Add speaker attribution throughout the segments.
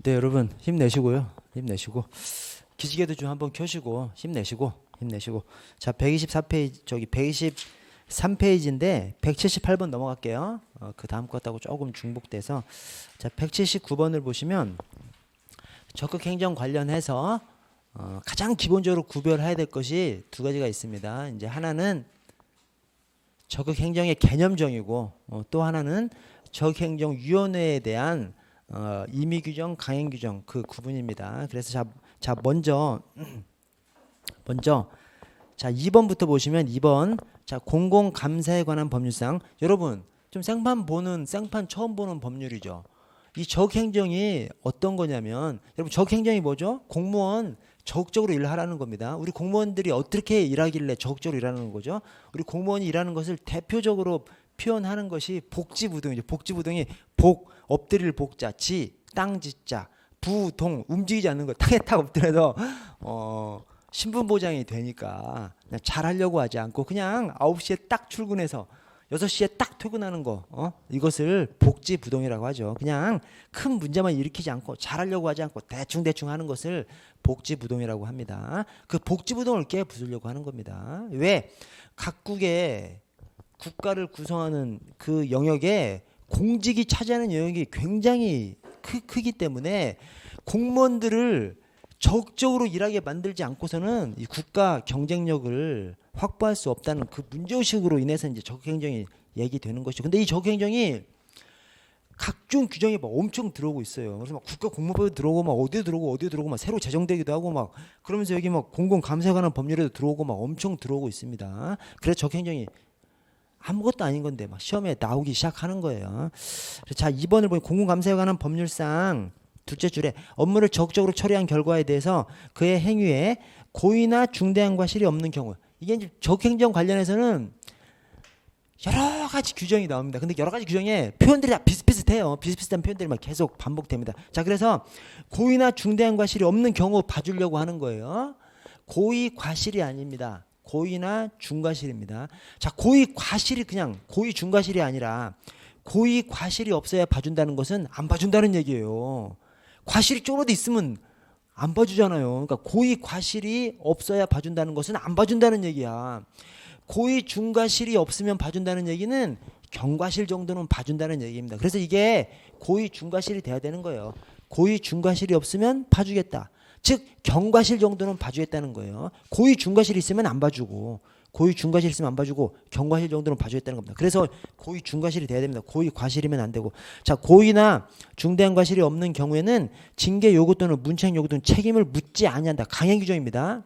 Speaker 1: 네, 여러분 힘내시고요. 힘내시고 기지개도 좀 한번 켜시고 힘내시고. 자, 124페이지 저기 123페이지인데 178번 넘어갈게요. 그 다음 것하고 조금 중복돼서 자, 179번을 보시면 적극 행정 관련해서 가장 기본적으로 구별해야 될 것이 두 가지가 있습니다. 이제 하나는 적극 행정의 개념정이고 또 하나는 적극행정위원회에 대한 임의 규정, 강행 규정 그 구분입니다. 그래서 자 먼저 자 2번부터 보시면 2번 자 공공감사에 관한 법률상 여러분 좀 생판 처음 보는 법률이죠. 이 적행정이 어떤 거냐면 여러분 적행정이 뭐죠? 공무원 적극적으로 일하라는 겁니다. 우리 공무원들이 어떻게 일하길래 적극적으로 일하는 거죠? 우리 공무원이 일하는 것을 대표적으로 표현하는 것이 복지부동이죠. 복지부동이 복 엎드릴 복자, 지 땅 지자, 부동 움직이지 않는 거 땅에 탁 엎드려서 신분 보장이 되니까 그냥 잘하려고 하지 않고 그냥 9시에 딱 출근해서 6시에 딱 퇴근하는 거 이것을 복지부동이라고 하죠. 그냥 큰 문제만 일으키지 않고 잘하려고 하지 않고 대충 하는 것을 복지부동이라고 합니다. 그 복지부동을 깨부수려고 하는 겁니다. 왜? 각국의 국가를 구성하는 그 영역에 공직이 차지하는 영역이 굉장히 크기 때문에 공무원들을 적극적으로 일하게 만들지 않고서는 이 국가 경쟁력을 확보할 수 없다는 그 문제의식으로 인해서 이제 적극행정이 얘기되는 것이죠. 근데 이 적극행정이 각종 규정이 막 엄청 들어오고 있어요. 그래서 막 국가공무법에 들어오고 막 어디에 들어오고 막 새로 제정되기도 하고 막 그러면서 여기 막 공공감사에 관한 법률에도 들어오고 막 엄청 들어오고 있습니다. 그래서 적극행정이 아무것도 아닌 건데 막 시험에 나오기 시작하는 거예요. 자 2번을 보면 공공감사에 관한 법률상 둘째 줄에 업무를 적극적으로 처리한 결과에 대해서 그의 행위에 고의나 중대한 과실이 없는 경우 이게 이제 적행정 관련해서는 여러 가지 규정이 나옵니다. 근데 여러 가지 규정에 표현들이 다 비슷비슷해요. 비슷비슷한 표현들이 막 계속 반복됩니다. 자 그래서 고의나 중대한 과실이 없는 경우 봐주려고 하는 거예요. 고의 과실이 아닙니다. 고의나 중과실입니다. 자 고의 과실이 그냥 고의 중과실이 아니라 고의 과실이 없어야 봐준다는 것은 안 봐준다는 얘기예요. 과실이 쫄아도 있으면 안 봐주잖아요. 그러니까 고의 과실이 없어야 봐준다는 것은 안 봐준다는 얘기야. 고의 중과실이 없으면 봐준다는 얘기는 경과실 정도는 봐준다는 얘기입니다. 그래서 이게 고의 중과실이 돼야 되는 거예요. 고의 중과실이 없으면 봐주겠다. 즉 경과실 정도는 봐주겠다는 거예요. 고의 중과실이 있으면 안 봐주고 고의 중과실 있으면 안 봐주고 경과실 정도는 봐주겠다는 겁니다. 그래서 고의 중과실이 돼야 됩니다. 고의 과실이면 안 되고 자 고의나 중대한 과실이 없는 경우에는 징계 요구 또는 문책 요구 또는 책임을 묻지 아니한다. 강행 규정입니다.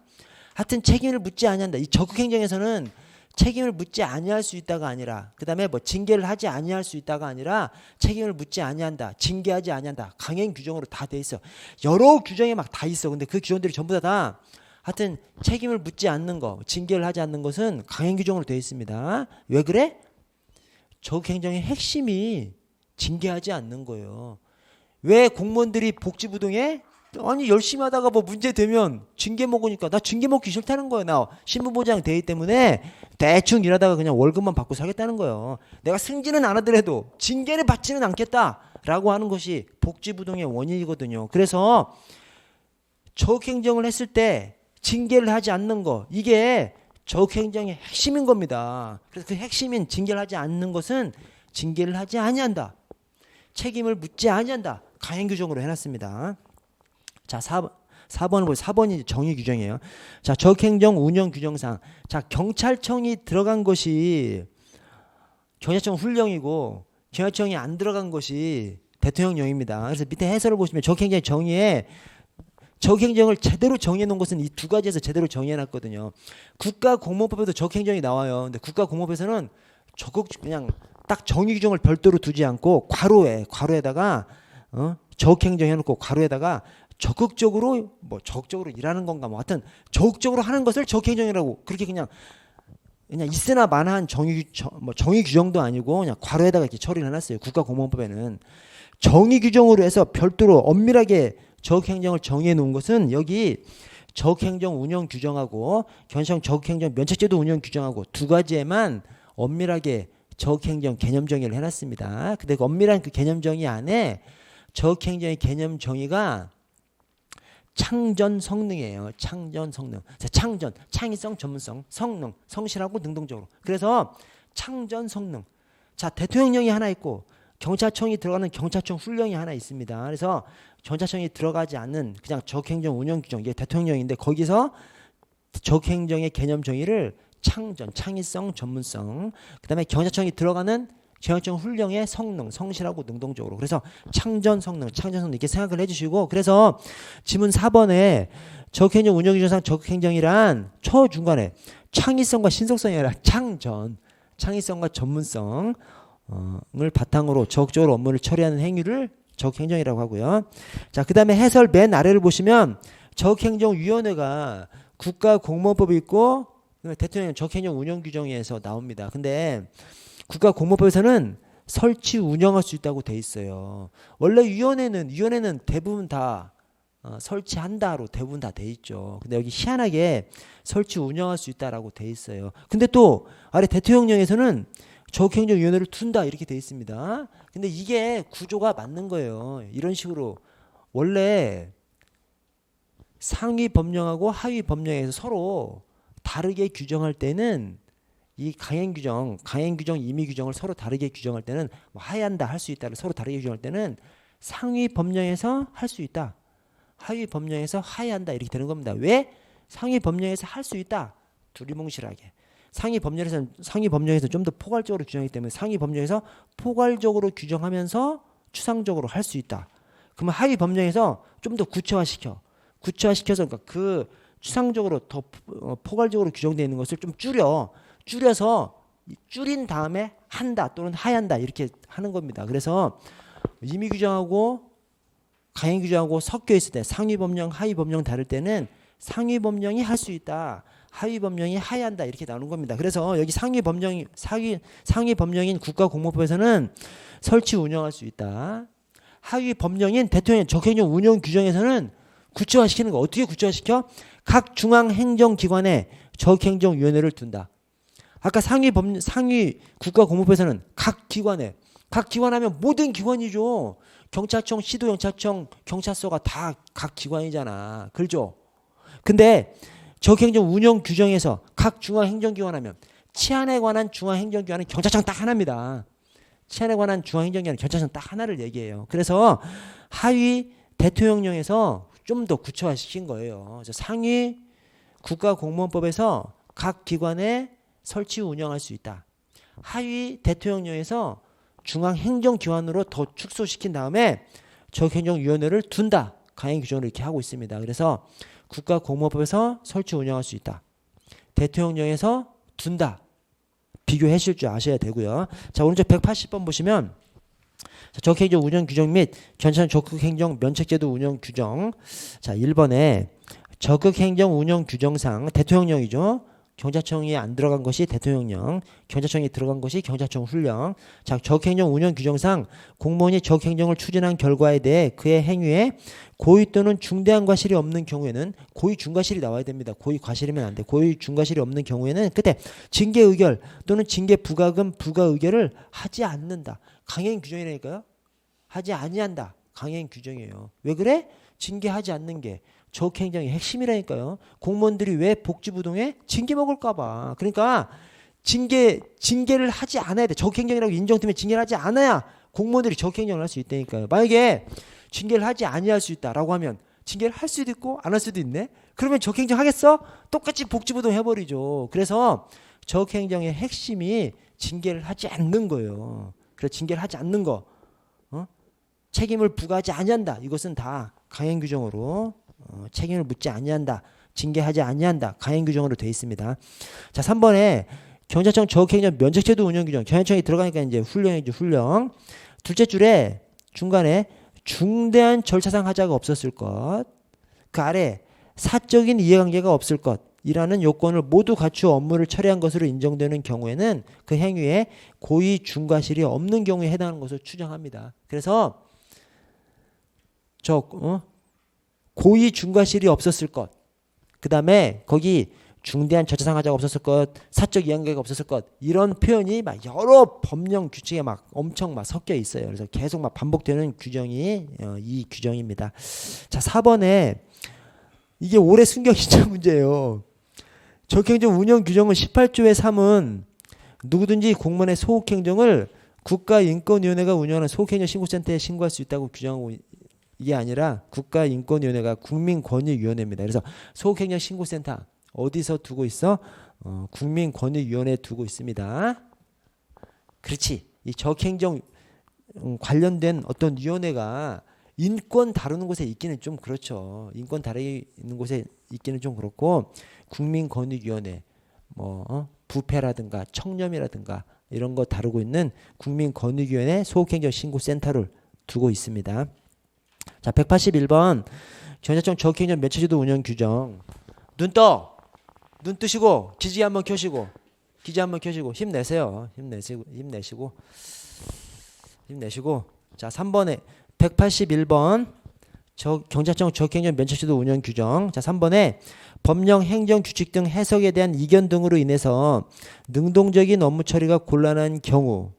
Speaker 1: 하여튼 책임을 묻지 아니한다. 이 적극행정에서는 책임을 묻지 아니할 수 있다가 아니라 그다음에 뭐 징계를 하지 아니할 수 있다가 아니라 책임을 묻지 아니한다. 징계하지 아니한다. 강행 규정으로 다 돼 있어. 여러 규정에 막 다 있어. 근데 그 규정들이 전부 다 하여튼 책임을 묻지 않는 거, 징계를 하지 않는 것은 강행 규정으로 되어 있습니다. 왜 그래? 적극행정의 핵심이 징계하지 않는 거예요. 왜 공무원들이 복지부동에 아니 열심히 하다가 뭐 문제 되면 징계 먹으니까 나 징계 먹기 싫다는 거예요. 나 신분보장 되기 때문에 대충 일하다가 그냥 월급만 받고 살겠다는 거예요. 내가 승진은 안 하더라도 징계를 받지는 않겠다라고 하는 것이 복지부동의 원인이거든요. 그래서 적극행정을 했을 때 징계를 하지 않는 거 이게 적극행정의 핵심인 겁니다. 그래서 그 핵심인 징계를 하지 않는 것은 징계를 하지 아니한다. 책임을 묻지 아니한다. 강행 규정으로 해놨습니다. 자 4번을 보세요. 4번이 정의 규정이에요. 자 적행정 운영 규정상 자 경찰청이 들어간 것이 경찰청 훈령이고 경찰청이 안 들어간 것이 대통령령입니다. 그래서 밑에 해설을 보시면 적행정의 정의에 적행정을 제대로 정해 놓은 것은 이 두 가지에서 제대로 정해 놨거든요. 국가공무법에도 적행정이 나와요. 근데 국가공무법에서는 적극 그냥 딱 정의 규정을 별도로 두지 않고 괄호에다가 적행정 해놓고 괄호에다가 적극적으로 뭐 적극적으로 일하는 건가 뭐 하여튼 적극적으로 하는 것을 적행정이라고 그렇게 그냥 있으나 마나한 정의 규정도 아니고 그냥 괄호에다가 이렇게 처리를 해놨어요. 국가공무법에는 정의 규정으로 해서 별도로 엄밀하게 적극행정을 정해 놓은 것은 여기 적극행정 운영 규정하고 경찰청 적극행정 면책제도 운영 규정하고 두 가지에만 엄밀하게 적극행정 개념 정의를 해놨습니다. 근데 그 엄밀한 그 개념 정의 안에 적행정의 개념 정의가 창전 성능이에요. 창전 성능. 자, 창전, 창의성, 전문성, 성능, 성실하고 능동적으로. 그래서 창전 성능. 자, 대통령령이 하나 있고 경찰청이 들어가는 경찰청 훈령이 하나 있습니다. 그래서 경찰청이 들어가지 않는 그냥 적행정 운영 규정, 이게 대통령령인데 거기서 적행정의 개념 정의를 창전, 창의성, 전문성. 그다음에 경찰청이 들어가는 경찰청 훈령의 성능, 성실하고 능동적으로. 그래서 창전 성능, 창전 성능 이렇게 생각을 해주시고, 그래서 지문 4번에 적행정 운영 규정상 적행정이란 초중간에 창의성과 신속성이 아니라 창전, 창의성과 전문성을 바탕으로 적극적으로 업무를 처리하는 행위를 적행정이라고 하고요. 자, 그 다음에 해설 맨 아래를 보시면 적행정위원회가 국가공무원법이 있고 대통령 적행정 운영 규정에서 나옵니다. 근데 국가공무원법에서는 설치 운영할 수 있다고 돼 있어요. 원래 위원회는 대부분 다 설치한다로 대부분 다 돼 있죠. 근데 여기 희한하게 설치 운영할 수 있다라고 돼 있어요. 근데 또 아래 대통령령에서는 적행정위원회를 둔다 이렇게 돼 있습니다. 근데 이게 구조가 맞는 거예요. 이런 식으로 원래 상위 법령하고 하위 법령에서 서로 다르게 규정할 때는 이 강행 규정, 임의 규정을 서로 다르게 규정할 때는 뭐 하한다 할 수 있다를 서로 다르게 규정할 때는 상위 법령에서 할 수 있다, 하위 법령에서 하한다 이렇게 되는 겁니다. 왜? 상위 법령에서 할 수 있다. 두리뭉실하게. 상위 법령에서 좀 더 포괄적으로 규정하기 때문에 상위 법령에서 포괄적으로 규정하면서 추상적으로 할 수 있다. 그러면 하위 법령에서 좀 더 구체화시켜서 그러니까 그 추상적으로 더 포괄적으로 규정되어 있는 것을 좀 줄여서 줄인 다음에 한다 또는 하한다 이렇게 하는 겁니다. 그래서 임의 규정하고 강행 규정하고 섞여 있을 때 상위 법령, 하위 법령 다를 때는 상위 법령이 할 수 있다, 하위 법령이 하한다 이렇게 나오는 겁니다. 그래서 여기 상위 법령인 국가공무원법에서는 설치 운영할 수 있다. 하위 법령인 대통령 적행정 운영 규정에서는 구체화시키는 거. 어떻게 구체화시켜? 각 중앙행정기관에 적행정위원회를 둔다. 아까 상위 국가공무법에서는 각 기관 하면 모든 기관이죠. 경찰청, 시도경찰청, 경찰서가 다 각 기관이잖아. 그렇죠? 근데 적행정 운영 규정에서 각 중앙행정기관 하면 치안에 관한 중앙행정기관은 경찰청 딱 하나입니다. 치안에 관한 중앙행정기관은 경찰청 딱 하나를 얘기해요. 그래서 하위 대통령령에서 좀 더 구체화시킨 거예요. 상위 국가공무원법에서 각 기관에 설치 운영할 수 있다. 하위 대통령령에서 중앙행정기관으로 더 축소시킨 다음에 적행정위원회를 둔다. 강행 규정을 이렇게 하고 있습니다. 그래서 국가공무원법에서 설치 운영할 수 있다. 대통령령에서 둔다. 비교하실 줄 아셔야 되고요. 자, 오른쪽 180번 보시면 적행정 운영 규정 및 경찰 적극행정 면책제도 운영 규정. 자, 1번에 적극행정 운영 규정상 대통령령이죠. 경찰청이 안 들어간 것이 대통령령, 경찰청이 들어간 것이 경찰청 훈령. 자, 적행정 운영 규정상 공무원이 적행정을 추진한 결과에 대해 그의 행위에 고의 또는 중대한 과실이 없는 경우에는 고의 중과실이 나와야 됩니다. 고의 과실이면 안 돼. 고의 중과실이 없는 경우에는 끝에 징계 의결 또는 징계 부과금 부과 의결을 하지 않는다. 강행 규정이라니까요. 하지 아니한다. 강행 규정이에요. 왜 그래? 징계하지 않는 게 적행정의 핵심이라니까요. 공무원들이 왜 복지부동에 징계 먹을까 봐. 그러니까 징계를 하지 않아야 돼. 적행정이라고 인정되면 징계를 하지 않아야 공무원들이 적행정을 할 수 있다니까요. 만약에 징계를 하지 아니할 수 있다라고 하면 징계를 할 수도 있고 안 할 수도 있네. 그러면 적행정 하겠어? 똑같이 복지부동 해버리죠. 그래서 적행정의 핵심이 징계를 하지 않는 거예요. 그래서 징계를 하지 않는 거, 책임을 부과하지 아니한다. 이것은 다 강행 규정으로 책임을 묻지 아니한다. 징계하지 아니한다. 강행 규정으로 되어 있습니다. 자, 3번에 경찰청 적행정 면책제도 운영 규정. 경찰청이 들어가니까 이제 훈령이죠. 훈령. 둘째 줄에 중간에 중대한 절차상 하자가 없었을 것. 그 아래 사적인 이해관계가 없을 것이라는 요건을 모두 갖추어 업무를 처리한 것으로 인정되는 경우에는 그 행위에 고의 중과실이 없는 경우에 해당하는 것으로 추정합니다. 그래서 고의 중과실이 없었을 것. 그 다음에 거기 중대한 저차상 하자가 없었을 것, 사적 이해관계가 없었을 것, 이런 표현이 막 여러 법령 규칙에 막 엄청 막 섞여 있어요. 그래서 계속 막 반복되는 규정이 이 규정입니다. 자, 4번에 이게 올해 순경 신청 문제예요. 적행정 운영 규정은 18조의 3은 누구든지 공무원의 소극행정을 국가인권위원회가 운영하는 소극행정 신고센터에 신고할 수 있다고 규정하고, 이게 아니라 국가인권위원회가 국민권익위원회입니다. 그래서 소극행정 신고센터 어디서 두고 있어? 국민권익위원회에 두고 있습니다. 그렇지. 이 적행정 관련된 어떤 위원회가 인권 다루는 곳에 있기는 좀 그렇죠. 인권 다루는 곳에 있기는 좀 그렇고, 국민권익위원회, 부패라든가 청렴이라든가 이런 거 다루고 있는 국민권익위원회 소극행정 신고센터를 두고 있습니다. 자, 181번 경찰청 적행정 매체제도 운영 규정. 눈 뜨시고 기지 한번 켜시고 힘내세요. 힘내시고. 자, 3번에 181번 경찰청 적행정 면책제도 운영 규정. 자, 3번에 법령, 행정, 규칙 등 해석에 대한 이견 등으로 인해서 능동적인 업무 처리가 곤란한 경우,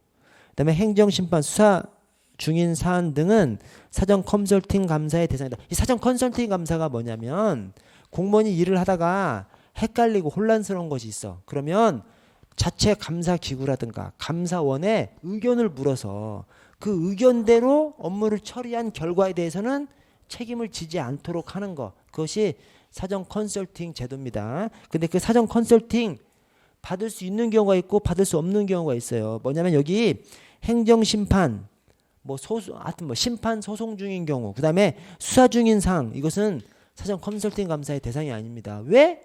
Speaker 1: 그다음에 행정, 심판, 수사 중인 사안 등은 사전 컨설팅 감사의 대상이다. 이 사전 컨설팅 감사가 뭐냐면 공무원이 일을 하다가 헷갈리고 혼란스러운 것이 있어. 그러면 자체 감사 기구라든가 감사원에 의견을 물어서 그 의견대로 업무를 처리한 결과에 대해서는 책임을 지지 않도록 하는 것. 그것이 사전 컨설팅 제도입니다. 근데 그 사전 컨설팅 받을 수 있는 경우가 있고 받을 수 없는 경우가 있어요. 뭐냐면 여기 행정심판, 하여튼 심판 소송 중인 경우, 그 다음에 수사 중인 사항, 이것은 사전 컨설팅 감사의 대상이 아닙니다. 왜?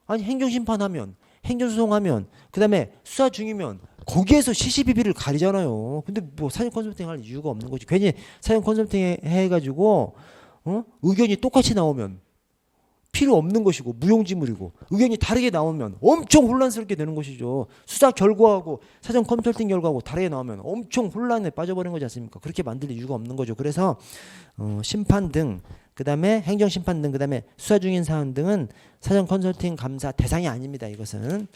Speaker 1: 아니, 행정심판하면, 행정소송하면, 그 다음에 수사 중이면 거기에서 시시비비를 가리잖아요. 근데 사전 컨설팅 할 이유가 없는 거지. 괜히 사전 컨설팅 해가지고 의견이 똑같이 나오면 필요 없는 것이고 무용지물이고, 의견이 다르게 나오면 엄청 혼란스럽게 되는 것이죠. 수사 결과하고 사전 컨설팅 결과하고 다르게 나오면 엄청 혼란에 빠져버린 거지 않습니까? 그렇게 만들 이유가 없는 거죠. 그래서 심판 등, 그 다음에 행정심판 등, 그 다음에 수사 중인 사안 등은 사전 컨설팅 감사 대상이 아닙니다. 이것은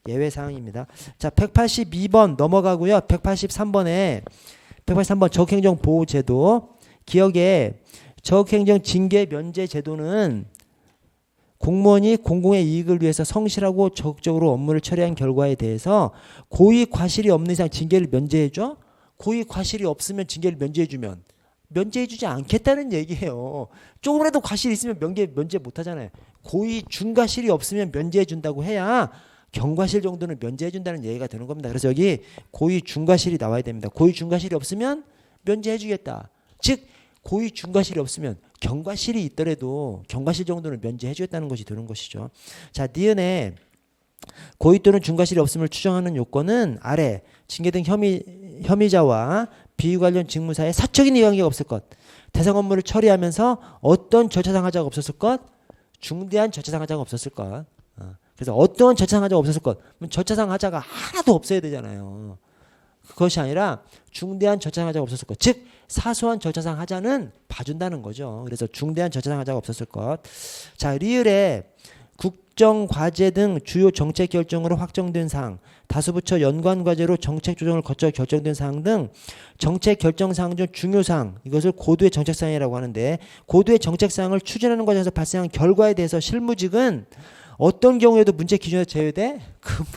Speaker 1: 예외사항입니다. 자, 182번 넘어가고요. 183번 적행정보호제도. 기억에 적행정 징계 면제 제도는 공무원이 공공의 이익을 위해서 성실하고 적극적으로 업무를 처리한 결과에 대해서 고의 과실이 없는 이상 징계를 면제해줘? 고의 과실이 없으면 징계를 면제해주면 면제해주지 않겠다는 얘기예요. 조금이라도 과실이 있으면 면제 못하잖아요. 고의 중과실이 없으면 면제해준다고 해야 경과실 정도는 면제해준다는 얘기가 되는 겁니다. 그래서 여기 고의 중과실이 나와야 됩니다. 고의 중과실이 없으면 면제해주겠다. 즉 고의 중과실이 없으면 경과실이 있더라도 경과실 정도는 면제해주겠다는 것이 되는 것이죠. 자, 니은에 고의 또는 중과실이 없음을 추정하는 요건은 아래 징계 등 혐의자와 비위 관련 직무사에 사적인 이해관계가 없을 것, 대상 업무를 처리하면서 어떤 절차상 하자가 없었을 것, 중대한 절차상 하자가 없었을 것. 그래서 어떤 절차상 하자가 없었을 것, 절차상 하자가 하나도 없어야 되잖아요. 그것이 아니라 중대한 절차상 하자가 없었을 것, 즉 사소한 절차상 하자는 봐준다는 거죠. 그래서 중대한 절차상 하자가 없었을 것. 자, 리을에 국정과제 등 주요 정책 결정으로 확정된 사항, 다수부처 연관과제로 정책 조정을 거쳐 결정된 사항 등 정책 결정 사항 중 중요 사항, 이것을 고도의 정책 사항이라고 하는데, 고도의 정책 사항을 추진하는 과정에서 발생한 결과에 대해서 실무직은 어떤 경우에도 문제 기준에서 제외돼?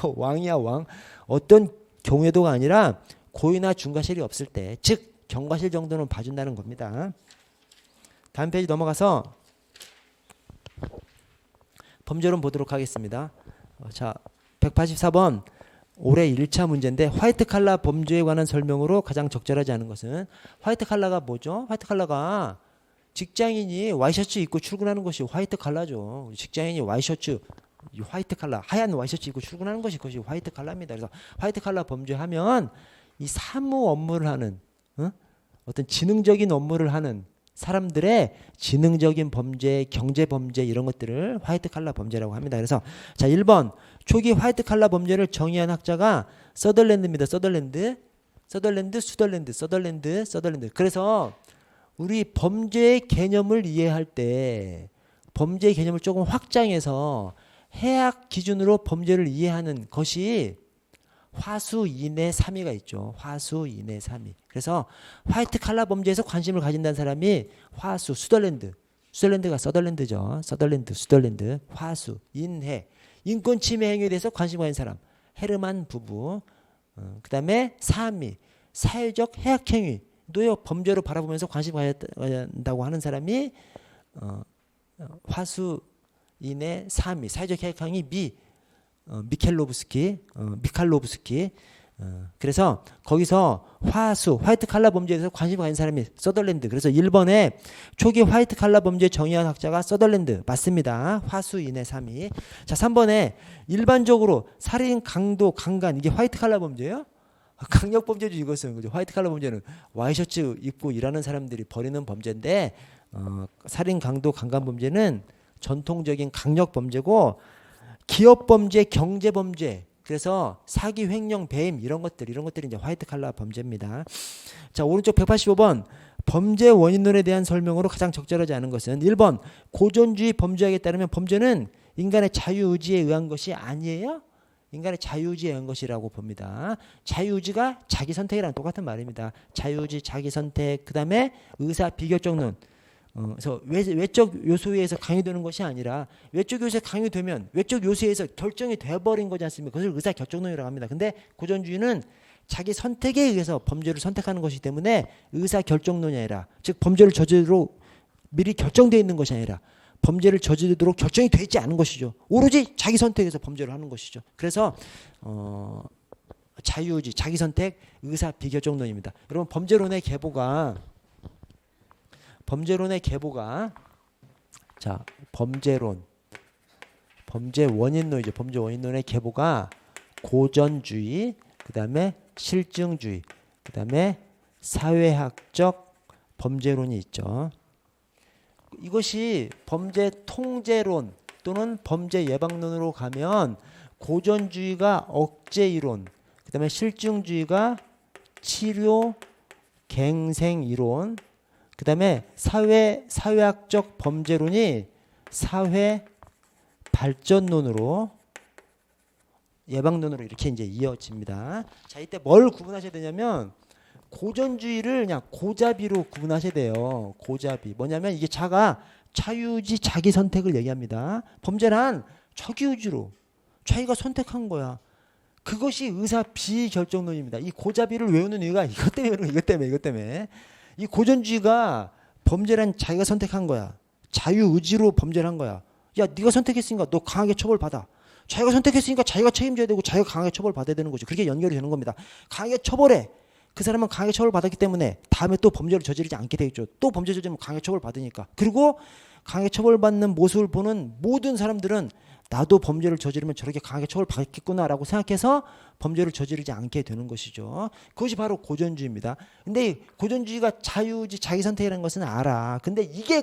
Speaker 1: 왕이야 왕. 어떤 경우에도가 아니라 고의나 중과실이 없을 때, 즉 경과실 정도는 봐준다는 겁니다. 다음 페이지 넘어가서 범죄론 보도록 하겠습니다. 자, 184번 올해 1차 문제인데, 화이트 칼라 범죄에 관한 설명으로 가장 적절하지 않은 것은, 화이트 칼라가 뭐죠? 화이트 칼라가 직장인이 와이셔츠 입고 출근하는 것이 화이트 칼라죠. 직장인이 와이셔츠, 화이트 칼라, 하얀 와이셔츠 입고 출근하는 것이 그것이 화이트 칼라입니다. 그래서 화이트 칼라 범죄하면 이 사무 업무를 하는, 어떤 지능적인 업무를 하는 사람들의 지능적인 범죄, 경제 범죄, 이런 것들을 화이트 칼라 범죄라고 합니다. 그래서 자, 1번 초기 화이트 칼라 범죄를 정의한 학자가 서덜랜드입니다. 서덜랜드. 그래서 우리 범죄의 개념을 이해할 때 범죄의 개념을 조금 확장해서 해악 기준으로 범죄를 이해하는 것이 화수 인해 3위가 있죠. 화수 인해 3위. 그래서 화이트 칼라 범죄에서 관심을 가진다는 사람이 화수, 스덜랜드가 서덜랜드죠. 스덜랜드, 화수, 인해, 인권 침해 행위에 대해서 관심 가진 사람, 헤르만 부부. 그 다음에 3위, 사회적 해악 행위, 노예 범죄로 바라보면서 관심 가진다고 하는 사람이 화수인의 3위, 사회적 해악 행위 미칼로브스키. 그래서 거기서 화수, 화이트 칼라 범죄에 대해서 관심 가진 사람이 서덜랜드. 그래서 1번에 초기 화이트 칼라 범죄 정의한 학자가 서덜랜드 맞습니다. 화수인의 3위. 자, 3번에 일반적으로 살인, 강도, 강간 이게 화이트 칼라 범죄예요? 강력 범죄죠. 이것은 그죠. 화이트 칼라 범죄는 와이셔츠 입고 일하는 사람들이 벌이는 범죄인데 살인, 강도, 강간 범죄는 전통적인 강력 범죄고 기업 범죄, 경제 범죄, 그래서 사기, 횡령, 배임 이런 것들이 이제 화이트 칼라 범죄입니다. 자, 오른쪽 185번 범죄 원인론에 대한 설명으로 가장 적절하지 않은 것은 1번 고전주의 범죄학에 따르면 범죄는 인간의 자유의지에 의한 것이 아니에요. 인간의 자유의지에 의한 것이라고 봅니다. 자유의지가 자기 선택이랑 똑같은 말입니다. 자유의지, 자기 선택, 그 다음에 의사 비결정론. 그래서 외적 요소에 의해서 강요되는 것이 아니라 외적 요소에 강요되면 외적 요소에 의해서 결정이 돼버린 거지 않습니까? 그것을 의사 결정론이라고 합니다. 근데 고전주의는 자기 선택에 의해서 범죄를 선택하는 것이기 때문에 의사 결정론이 아니라, 즉 범죄를 저지르도록 미리 결정되어 있는 것이 아니라 범죄를 저지르도록 결정이 되어 있지 않은 것이죠. 오로지 자기 선택에서 범죄를 하는 것이죠. 그래서 자유의지, 자기 선택, 의사 비결정론입니다. 여러분 범죄론의 계보가 자, 범죄 원인론이죠. 범죄 원인론의 계보가 고전주의, 그다음에 실증주의, 그다음에 사회학적 범죄론이 있죠. 이것이 범죄 통제론 또는 범죄 예방론으로 가면 고전주의가 억제 이론, 그다음에 실증주의가 치료 갱생 이론, 그 다음에 사회학적 범죄론이 사회 발전론으로 예방론으로 이렇게 이제 이어집니다. 자, 이때 뭘 구분하셔야 되냐면 고전주의를 그냥 고자비로 구분하셔야 돼요. 고자비. 뭐냐면 이게 자유의지, 자기 선택을 얘기합니다. 범죄란 자기의지로 자기가 선택한 거야. 그것이 의사 비결정론입니다. 이 고자비를 외우는 이유가 이것 때문에. 이 고전주의가 범죄란 자기가 선택한 거야. 자유의지로 범죄를 한 거야. 야, 네가 선택했으니까 너 강하게 처벌받아. 자기가 선택했으니까 자기가 책임져야 되고 자기가 강하게 처벌받아야 되는 거죠. 그렇게 연결이 되는 겁니다. 강하게 처벌해. 그 사람은 강하게 처벌받았기 때문에 다음에 또 범죄를 저지르지 않게 되겠죠. 또 범죄 저지르면 강하게 처벌받으니까. 그리고 강하게 처벌받는 모습을 보는 모든 사람들은 나도 범죄를 저지르면 저렇게 강하게 처벌받겠구나라고 생각해서 범죄를 저지르지 않게 되는 것이죠. 그것이 바로 고전주의입니다. 근데 고전주의가 자유의지, 자기 선택이라는 것은 알아. 근데 이게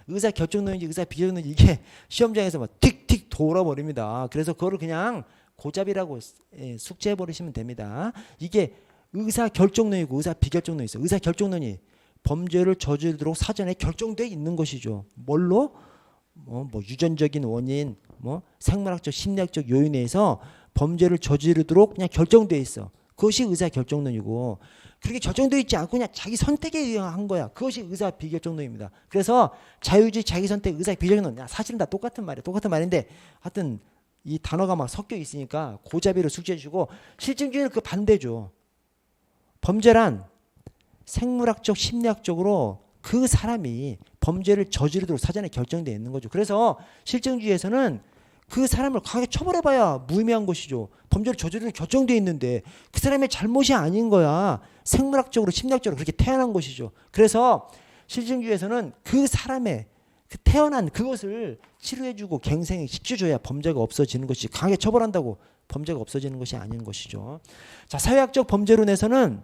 Speaker 1: 의사 결정론인지 의사 비결론인지 이게 시험장에서 막 틱틱 돌아버립니다. 그래서 그거를 그냥 고잡이라고 숙제해 버리시면 됩니다. 이게 의사 결정론이고 의사 비결정론이 있어요. 의사 결정론이 범죄를 저지르도록 사전에 결정되어 있는 것이죠. 뭘로? 뭐 유전적인 원인, 생물학적, 심리학적 요인에 의해서 범죄를 저지르도록 그냥 결정되어 있어. 그것이 의사 결정론이고, 그렇게 결정되어 있지 않고 그냥 자기 선택에 의한 거야. 그것이 의사 비결정론입니다. 그래서 자유주의, 자기 선택, 의사 비결정론, 사실은 다 똑같은 말인데 하여튼 이 단어가 막 섞여 있으니까 고자비로 숙제해 주고, 실증주의는 그 반대죠. 범죄란 생물학적, 심리학적으로 그 사람이 범죄를 저지르도록 사전에 결정되어 있는 거죠. 그래서 실증주의에서는 그 사람을 강하게 처벌해봐야 무의미한 것이죠. 범죄를 저지르도록 결정되어 있는데 그 사람의 잘못이 아닌 거야. 생물학적으로, 심리학적으로 그렇게 태어난 것이죠. 그래서 실증주의에서는 그 사람의 그 태어난 그것을 치료해주고 갱생시켜줘야 범죄가 없어지는 것이, 강하게 처벌한다고 범죄가 없어지는 것이 아닌 것이죠. 자, 사회학적 범죄론에서는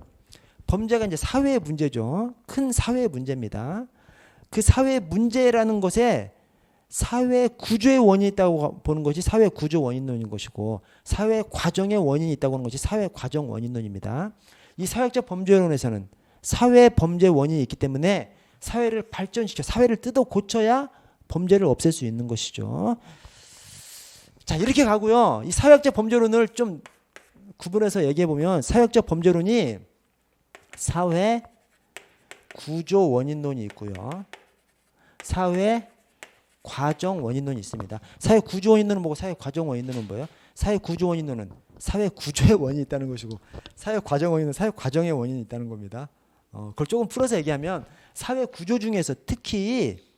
Speaker 1: 범죄가 이제 사회의 문제죠. 큰 사회의 문제입니다. 그 사회 문제라는 것에 사회 구조의 원인이 있다고 보는 것이 사회 구조 원인론인 것이고, 사회 과정의 원인이 있다고 하는 것이 사회 과정 원인론입니다. 이 사회학적 범죄론에서는 사회 범죄 원인이 있기 때문에 사회를 발전시켜, 사회를 뜯어 고쳐야 범죄를 없앨 수 있는 것이죠. 자, 이렇게 가고요. 이 사회학적 범죄론을 좀 구분해서 얘기해 보면 사회학적 범죄론이 사회 구조 원인론이 있고요. 사회 과정 원인론이 있습니다. 사회 구조 원인론은 뭐고 사회 과정 원인론은 뭐예요? 사회 구조 원인론은 사회 구조의 원인이 있다는 것이고 사회 과정 원인은 사회 과정의 원인이 있다는 겁니다. 그걸 조금 풀어서 얘기하면 사회 구조 중에서 특히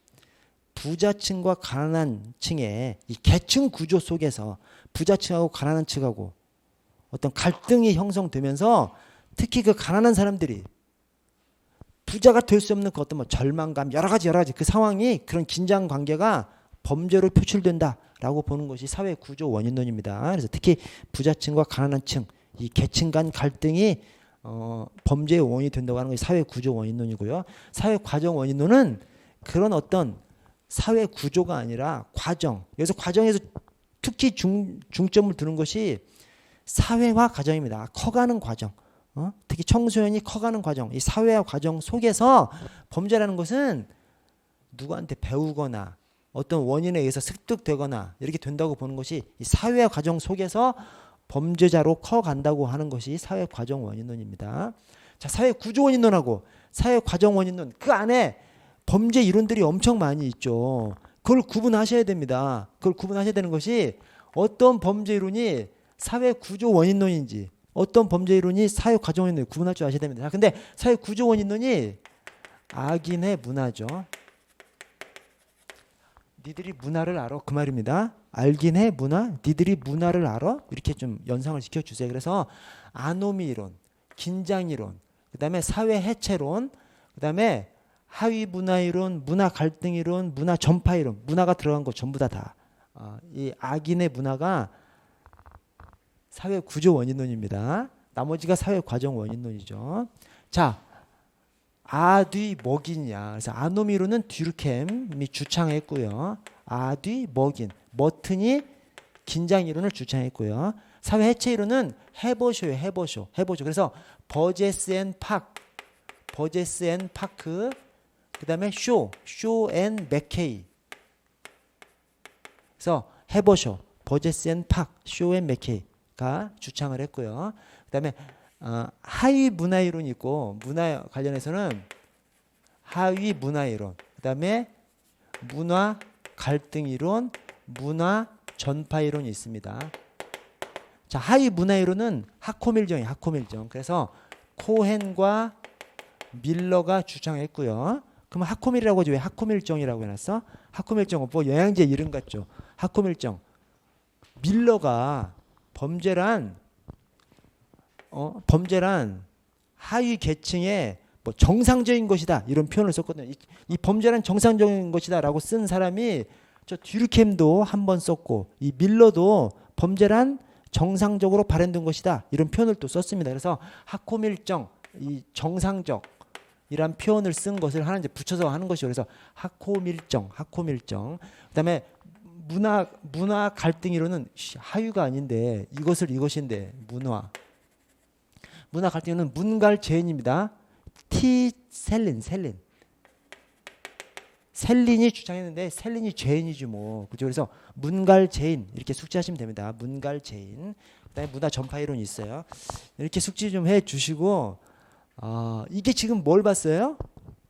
Speaker 1: 부자층과 가난한 층의 이 계층 구조 속에서 부자층하고 가난한 층하고 어떤 갈등이 형성되면서 특히 그 가난한 사람들이 부자가 될 수 없는 그 어떤 뭐 절망감 여러 가지 그 상황이 그런 긴장 관계가 범죄로 표출된다라고 보는 것이 사회 구조 원인론입니다. 그래서 특히 부자층과 가난한 층 이 계층 간 갈등이 범죄의 원인이 된다고 하는 것이 사회 구조 원인론이고요. 사회 과정 원인론은 그런 어떤 사회 구조가 아니라 과정. 여기서 과정에서 특히 중점을 두는 것이 사회화 과정입니다. 커가는 과정. 특히 청소년이 커가는 과정. 이 사회화 과정 속에서 범죄라는 것은 누구한테 배우거나 어떤 원인에 의해서 습득되거나 이렇게 된다고 보는 것이 이 사회화 과정 속에서 범죄자로 커간다고 하는 것이 사회 과정 원인론입니다. 자, 사회 구조 원인론하고 사회 과정 원인론 그 안에 범죄 이론들이 엄청 많이 있죠. 그걸 구분하셔야 됩니다. 그걸 구분하셔야 되는 것이 어떤 범죄 이론이 사회 구조 원인론인지 어떤 범죄 이론이 사회 과정 원인론인지 구분할 줄 아셔야 됩니다. 근데 사회 구조 원인론이 악인의 문화죠. 니들이 문화를 알아 그 말입니다. 알긴 해 문화. 니들이 문화를 알아? 이렇게 좀 연상을 시켜주세요. 그래서 아노미 이론, 긴장 이론, 그 다음에 사회 해체론, 그 다음에 하위 문화 이론, 문화 갈등 이론, 문화 전파 이론, 문화가 들어간 거 전부 다. 이 악인의 문화가 사회 구조 원인론입니다. 나머지가 사회 과정 원인론이죠. 자, 아뒤 먹이냐. 그래서 아노미로는 듀르켐이 주창했고요. 아뒤 먹인, 머튼이 긴장 이론을 주창했고요. 사회 해체 이론은 해보쇼예요. 해보쇼. 그래서 버제스 앤 파크, 그 다음에 쇼 앤 맥케이. 그래서 해보쇼, 버제스 앤 파크, 쇼 앤 맥케이가 주창을 했고요. 그 다음에 하위 문화 이론이 있고 문화 관련해서는 하위 문화 이론, 그 다음에 문화 갈등 이론, 문화 전파 이론이 있습니다. 자, 하위 문화 이론은 하코밀정이에요. 하코밀정. 그래서 코헨과 밀러가 주장했고요. 그럼 하코밀이라고 하지 왜 하코밀정이라고 해놨어? 하코밀정은 뭐 영양제 이름 같죠. 하코밀정. 밀러가 범죄란 하위 계층의 뭐 정상적인 것이다 이런 표현을 썼거든요. 이 범죄란 정상적인 것이다라고 쓴 사람이 저 듀르켐도 한 번 썼고 이 밀러도 범죄란 정상적으로 발현된 것이다 이런 표현을 또 썼습니다. 그래서 하코밀정, 이 정상적 이란 표현을 쓴 것을 하나 이제 붙여서 하는 것이죠. 그래서 하코밀정. 그다음에 문화 갈등 이론은 하유가 아닌데 이것인데 문화 갈등은 문갈제인입니다. 셀린이 주장했는데 셀린이 죄인이지 뭐. 그죠? 그래서 문갈제인 이렇게 숙지하시면 됩니다. 문갈제인. 그다음에 문화 전파 이론이 있어요. 이렇게 숙지 좀 해 주시고 이게 지금 뭘 봤어요?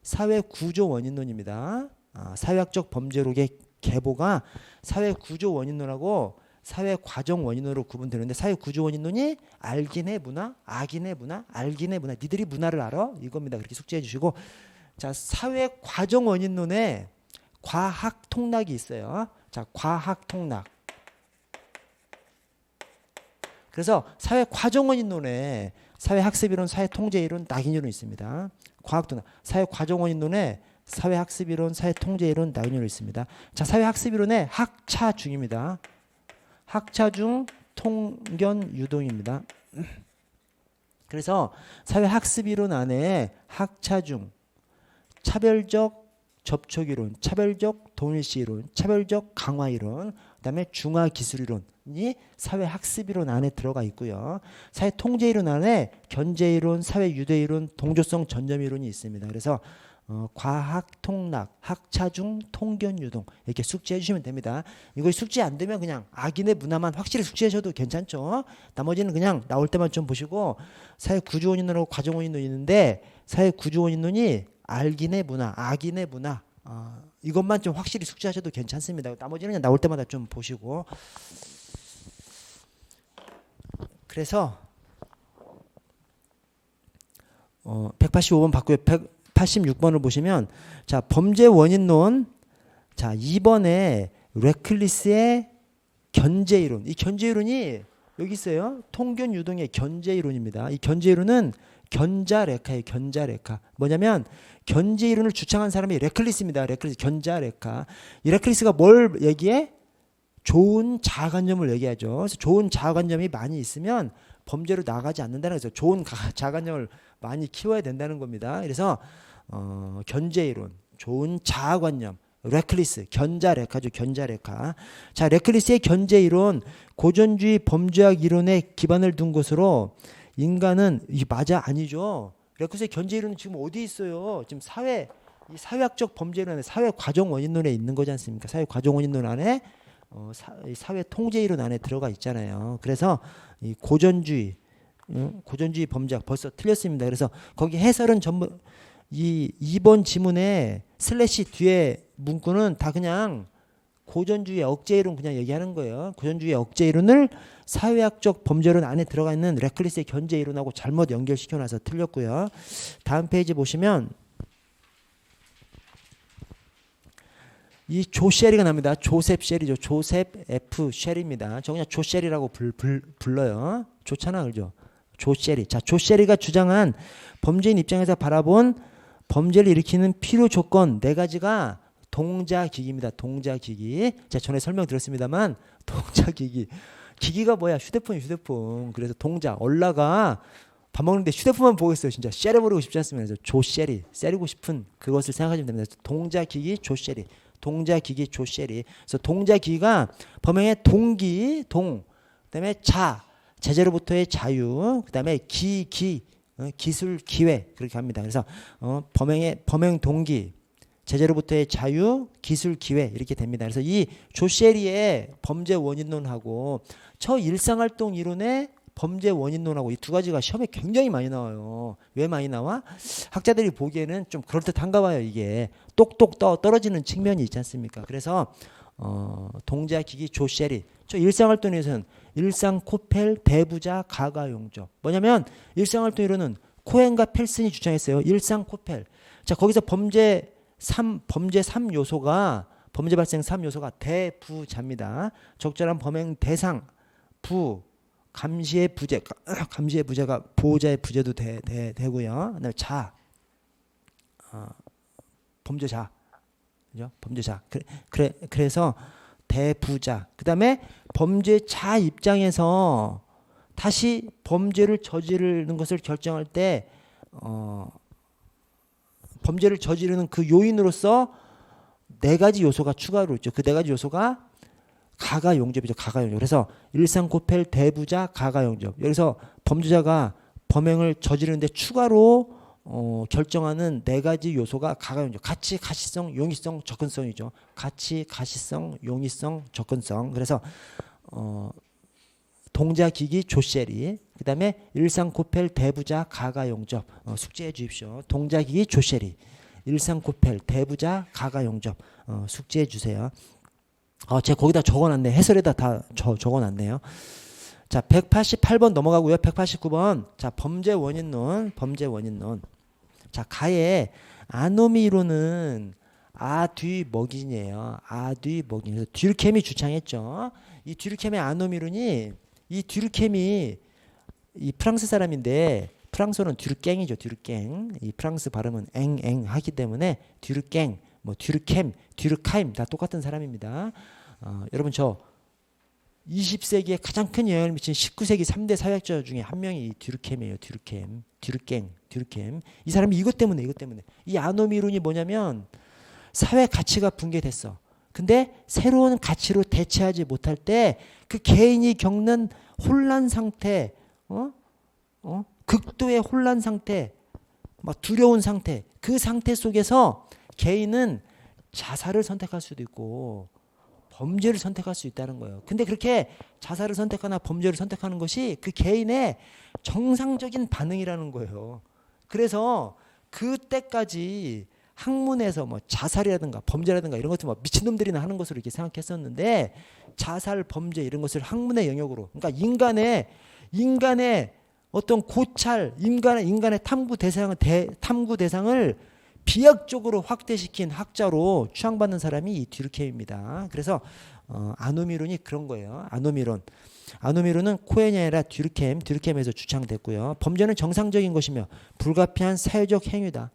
Speaker 1: 사회 구조 원인론입니다. 사회학적 범죄록의 계보가 사회 구조 원인론하고 사회 과정 원인론으로 구분되는데 사회 구조 원인론이 알긴의 문화, 악인의 문화, 알긴의 문화. 니들이 문화를 알아? 이겁니다. 그렇게 숙지해 주시고 자, 사회 과정 원인론에 과학 통락이 있어요. 자, 과학 통락. 그래서 사회 과정 원인론에 사회 학습 이론, 사회 통제 이론, 낙인 이론이 있습니다. 과학 통락. 사회 과정 원인론에 사회 학습 이론, 사회 통제 이론, 낙인 이론이 있습니다. 자, 사회 학습 이론에 학차 중입니다. 학차 중 통견 유동입니다. 그래서 사회 학습 이론 안에 학차 중 차별적 접촉 이론, 차별적 동일시 이론, 차별적 강화 이론, 그다음에 중화 기술 이론이 사회 학습 이론 안에 들어가 있고요. 사회 통제 이론 안에 견제 이론, 사회 유대 이론, 동조성 전점 이론이 있습니다. 그래서 과학 통락, 학차중 통견 유동 이렇게 숙지해 주시면 됩니다. 이거 숙지 안 되면 그냥 악인의 문화만 확실히 숙지하셔도 괜찮죠. 나머지는 그냥 나올 때만 좀 보시고 사회 구조원인론하고 과정원인론이 있는데 사회 구조원인론이 알긴의 문화, 악인의 문화 이것만 좀 확실히 숙지하셔도 괜찮습니다. 나머지는 그냥 나올 때마다 좀 보시고 그래서 185번 받고요. 186번을 보시면 자 범죄 원인론 자 2번에 레클리스의 견제이론 이 견제이론이 여기 있어요. 통견 유동의 견제이론입니다. 이 견제이론은 견자레카예요. 견자레카 뭐냐면 견제이론을 주창한 사람이 레클리스입니다. 레클리스 견자레카 이 레클리스가 뭘 얘기해? 좋은 자아관념을 얘기하죠. 그래서 좋은 자아관념이 많이 있으면 범죄로 나가지 않는다는 거죠. 좋은 자아관념을 많이 키워야 된다는 겁니다. 그래서 견제이론, 좋은 자아관념, 레클리스, 견자레카죠. 견자레카. 자, 레클리스의 견제이론, 고전주의 범죄학 이론에 기반을 둔 것으로 인간은 이 맞아 아니죠. 레클리스의 견제이론은 지금 어디 있어요? 지금 이 사회학적 범죄론에 사회 과정 원인론에 있는 거지 않습니까? 사회 과정 원인론 안에 사회 통제이론 안에 들어가 있잖아요. 그래서 이 고전주의 범죄학 벌써 틀렸습니다. 그래서 거기 해설은 전부 이 2번 지문에 슬래시 뒤에 문구는 다 그냥 고전주의 억제이론 그냥 얘기하는 거예요. 고전주의 억제이론을 사회학적 범죄론 안에 들어가 있는 레클리스의 견제이론하고 잘못 연결시켜놔서 틀렸고요. 다음 페이지 보시면 이 조 셰리가 납니다. 조셉 셰리죠. 조셉 F 셰리입니다. 저 그냥 조 셰리라고 불러요. 좋잖아, 그죠? 조 셰리. 자, 조 셰리가 주장한 범죄인 입장에서 바라본 범죄를 일으키는 필요 조건 4가지가 동자기기입니다. 동자기기. 제가 전에 설명드렸습니다만 동자기기. 기기가 뭐야? 휴대폰. 그래서 동자. 얼라가 밥 먹는데 휴대폰만 보고 있어요. 진짜 셰려버리고 싶지 않습니다. 그래서 조 셰리. 셰리고 싶은 그것을 생각하시면 됩니다. 동자기기 조 셰리. 동자기기 조 셰리. 그래서 동자기기가 범행의 동기, 그다음에 제재로부터의 자유, 그다음에 기술, 기회 그렇게 합니다. 그래서 범행 동기, 제재로부터의 자유, 기술, 기회 이렇게 됩니다. 그래서 이 조 셰리의 범죄 원인론하고 일상활동 이론의 범죄 원인론하고 이 2가지가 시험에 굉장히 많이 나와요. 왜 많이 나와? 학자들이 보기에는 좀 그럴듯한가 봐요. 이게 똑똑 떨어지는 측면이 있지 않습니까? 그래서 동자기기 조 셰리 일상활동에서는 일상코펠 대부자 가가용접 뭐냐면 일상활동 이론은 코헨과 펠슨이 주장했어요. 일상코펠. 자, 거기서 범죄 3 요소가 범죄 발생 3요소가 대부자입니다. 적절한 범행 대상 감시의 부재가 보호자의 부재도 되고요. 그다음에 범죄자, 그죠? 범죄자. 그래서 대부자. 그다음에 범죄자 입장에서 다시 범죄를 저지르는 것을 결정할 때 범죄를 저지르는 그 요인으로서 4가지 요소가 추가로 있죠. 그 4가지 요소가 가가용접이죠. 가가용접. 그래서 일상코펠 대부자 가가용접. 여기서 범죄자가 범행을 저지르는데 추가로 결정하는 4가지 요소가 가가용접. 가치, 가시성, 용이성, 접근성이죠. 가치, 가시성, 용이성, 접근성. 그래서 동자기기 조셰리. 그 다음에 일상코펠 대부자 가가용접. 숙지해 주십시오. 동자기기 조셰리. 일상코펠 대부자 가가용접. 숙지해 주세요. 제가 거기다 적어놨네. 해설에다 다 적어놨네요. 자, 188번 넘어가고요. 189번. 자, 범죄 원인론. 자, 가의 아노미로는 아뒤먹인이에요. 아뒤먹인. 그래서 듀르켐이 주창했죠. 이 듀르켐의 아노미론이 이 프랑스 사람인데 프랑스어는 듀르깽이죠. 듀르깽. 이 프랑스 발음은 앵 하기 때문에 듀르깽, 듀르켐, 듀르카임 다 똑같은 사람입니다. 여러분 저 20세기에 가장 큰 영향을 미친 19세기 3대 사회학자 중에 한 명이 이 듀르켐이에요. 듀르켐. 이 사람이 이것 때문에 이 아노미론이 뭐냐면 사회 가치가 붕괴됐어. 근데 새로운 가치로 대체하지 못할 때 그 개인이 겪는 혼란 상태, 극도의 혼란 상태, 막 두려운 상태, 그 상태 속에서 개인은 자살을 선택할 수도 있고 범죄를 선택할 수 있다는 거예요. 근데 그렇게 자살을 선택하나 범죄를 선택하는 것이 그 개인의 정상적인 반응이라는 거예요. 그래서 그때까지 학문에서 뭐 자살이라든가 범죄라든가 이런 것들 뭐 미친놈들이나 하는 것으로 이렇게 생각했었는데 자살, 범죄 이런 것을 학문의 영역으로, 그러니까 인간의 어떤 고찰, 인간의 탐구 대상을 비약적으로 확대시킨 학자로 추앙받는 사람이 이 듀르케임입니다. 그래서 아노미론이 그런 거예요. 아노미론은 코엔이 아니라 듀르케임에서 주창됐고요. 범죄는 정상적인 것이며 불가피한 사회적 행위다.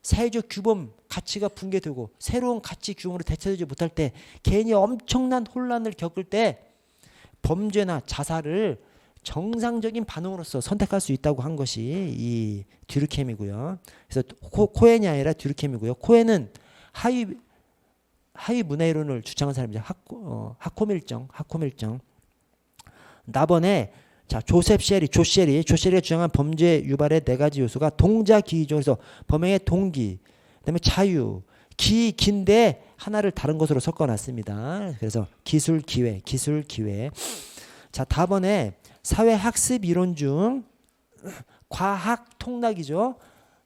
Speaker 1: 사회적 규범, 가치가 붕괴되고 새로운 가치 규범으로 대체되지 못할 때 개인이 엄청난 혼란을 겪을 때 범죄나 자살을 정상적인 반응으로서 선택할 수 있다고 한 것이 이 듀르케임이고요. 그래서 코엔이 아니라 듀르케임이고요. 코엔은 하위 문화이론을 주장한 사람이죠. 하코밀정. 나번에 조셰리가 주장한 범죄 유발의 4가지 요소가 동자기이죠. 그래서 범행의 동기, 그다음에 자유, 기인데 하나를 다른 것으로 섞어놨습니다. 그래서 기술, 기회. 자, 다번에 사회학습 이론 중 과학 통락이죠.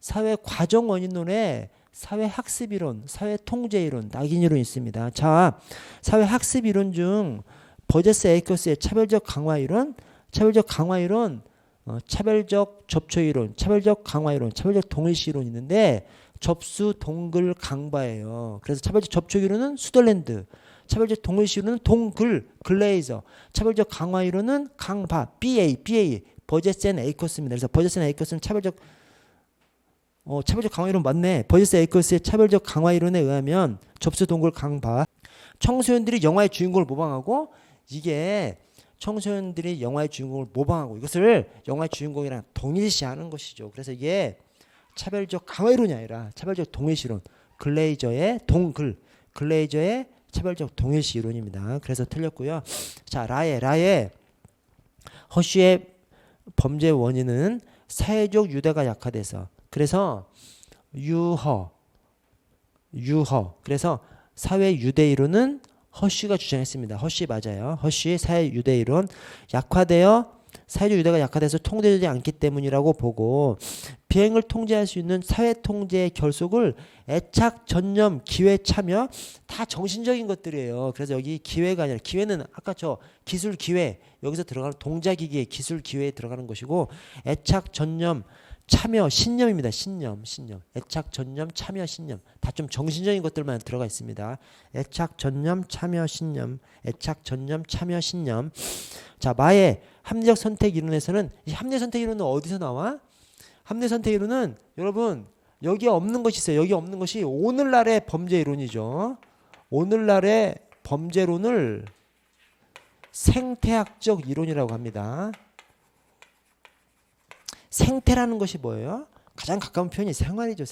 Speaker 1: 사회 과정 원인론에 사회학습 이론, 사회통제 이론, 낙인 이론이 있습니다. 자, 사회학습 이론 중 버제스 에이커스의 차별적 강화 이론, 차별적 접초 이론, 차별적 강화 이론, 차별적 동일시 이론이 있는데 접수 동글 강바예요. 그래서 차별적 접촉 이론은 수덜랜드, 차별적 동일시 이론은 동글 글레이저, 차별적 강화 이론은 강바 BA 버제스 앤 에이커스입니다. 그래서 버제스 앤 에이커스는 차별적 강화 이론 맞네. 버제스 에이커스의 차별적 강화 이론에 의하면 접수 동글 강바, 청소년들이 영화의 주인공을 모방하고 이것을 영화의 주인공이랑 동일시하는 것이죠. 그래서 이게 차별적 강화 이론이 아니라 차별적 동일시 이론, 글레이저의 차별적 동일시 이론입니다. 그래서 틀렸고요. 자, 라에 허쉬의 범죄 원인은 사회적 유대가 약화돼서, 그래서 유허. 그래서 사회 유대 이론은 허쉬가 주장했습니다. 허쉬 맞아요. 허쉬의 사회 유대 이론, 사회적 유대가 약화돼서 통제되지 않기 때문이라고 보고, 비행을 통제할 수 있는 사회 통제의 결속을 애착, 전념, 기회, 참여 다 정신적인 것들이에요. 그래서 여기 기회가 아니라, 기회는 아까 기술 기회, 여기서 들어가는 동자기기의 기술 기회에 들어가는 것이고, 애착, 전념, 참여, 신념입니다. 신념. 애착, 전념, 참여, 신념. 다 좀 정신적인 것들만 들어가 있습니다. 애착, 전념, 참여, 신념. 애착, 전념, 참여, 신념. 자, 마의 합리적 선택 이론에서는, 이 합리적 선택 이론은 어디서 나와? 합리적 선택 이론은 여러분 여기에 없는 것이 있어요. 여기 없는 것이 오늘날의 범죄 이론이죠. 오늘날의 범죄론을 생태학적 이론이라고 합니다. 생태라는 것이 뭐예요? 가장 가까운 표현이 생활이죠.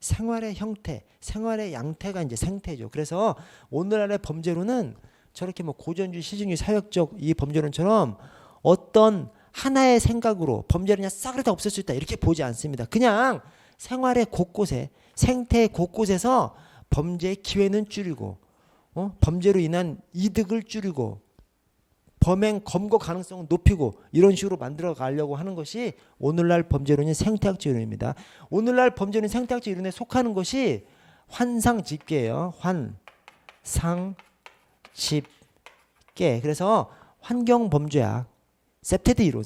Speaker 1: 생활의 형태, 생활의 양태가 이제 생태죠. 그래서 오늘날의 범죄론은 저렇게 뭐 고전주의, 시중주의, 사회학적 이 범죄론처럼 어떤 하나의 생각으로 범죄를 그냥 싸그리 다 없앨 수 있다 이렇게 보지 않습니다. 그냥 생활의 곳곳에, 생태의 곳곳에서 범죄의 기회는 줄이고, 범죄로 인한 이득을 줄이고, 범행 검거 가능성을 높이고, 이런 식으로 만들어 가려고 하는 것이 오늘날 범죄론인 생태학적 이론입니다. 오늘날 범죄론 생태학적 이론에 속하는 것이 환상집계예요. 환상집계. 그래서 환경범죄학, 셉테드 이론,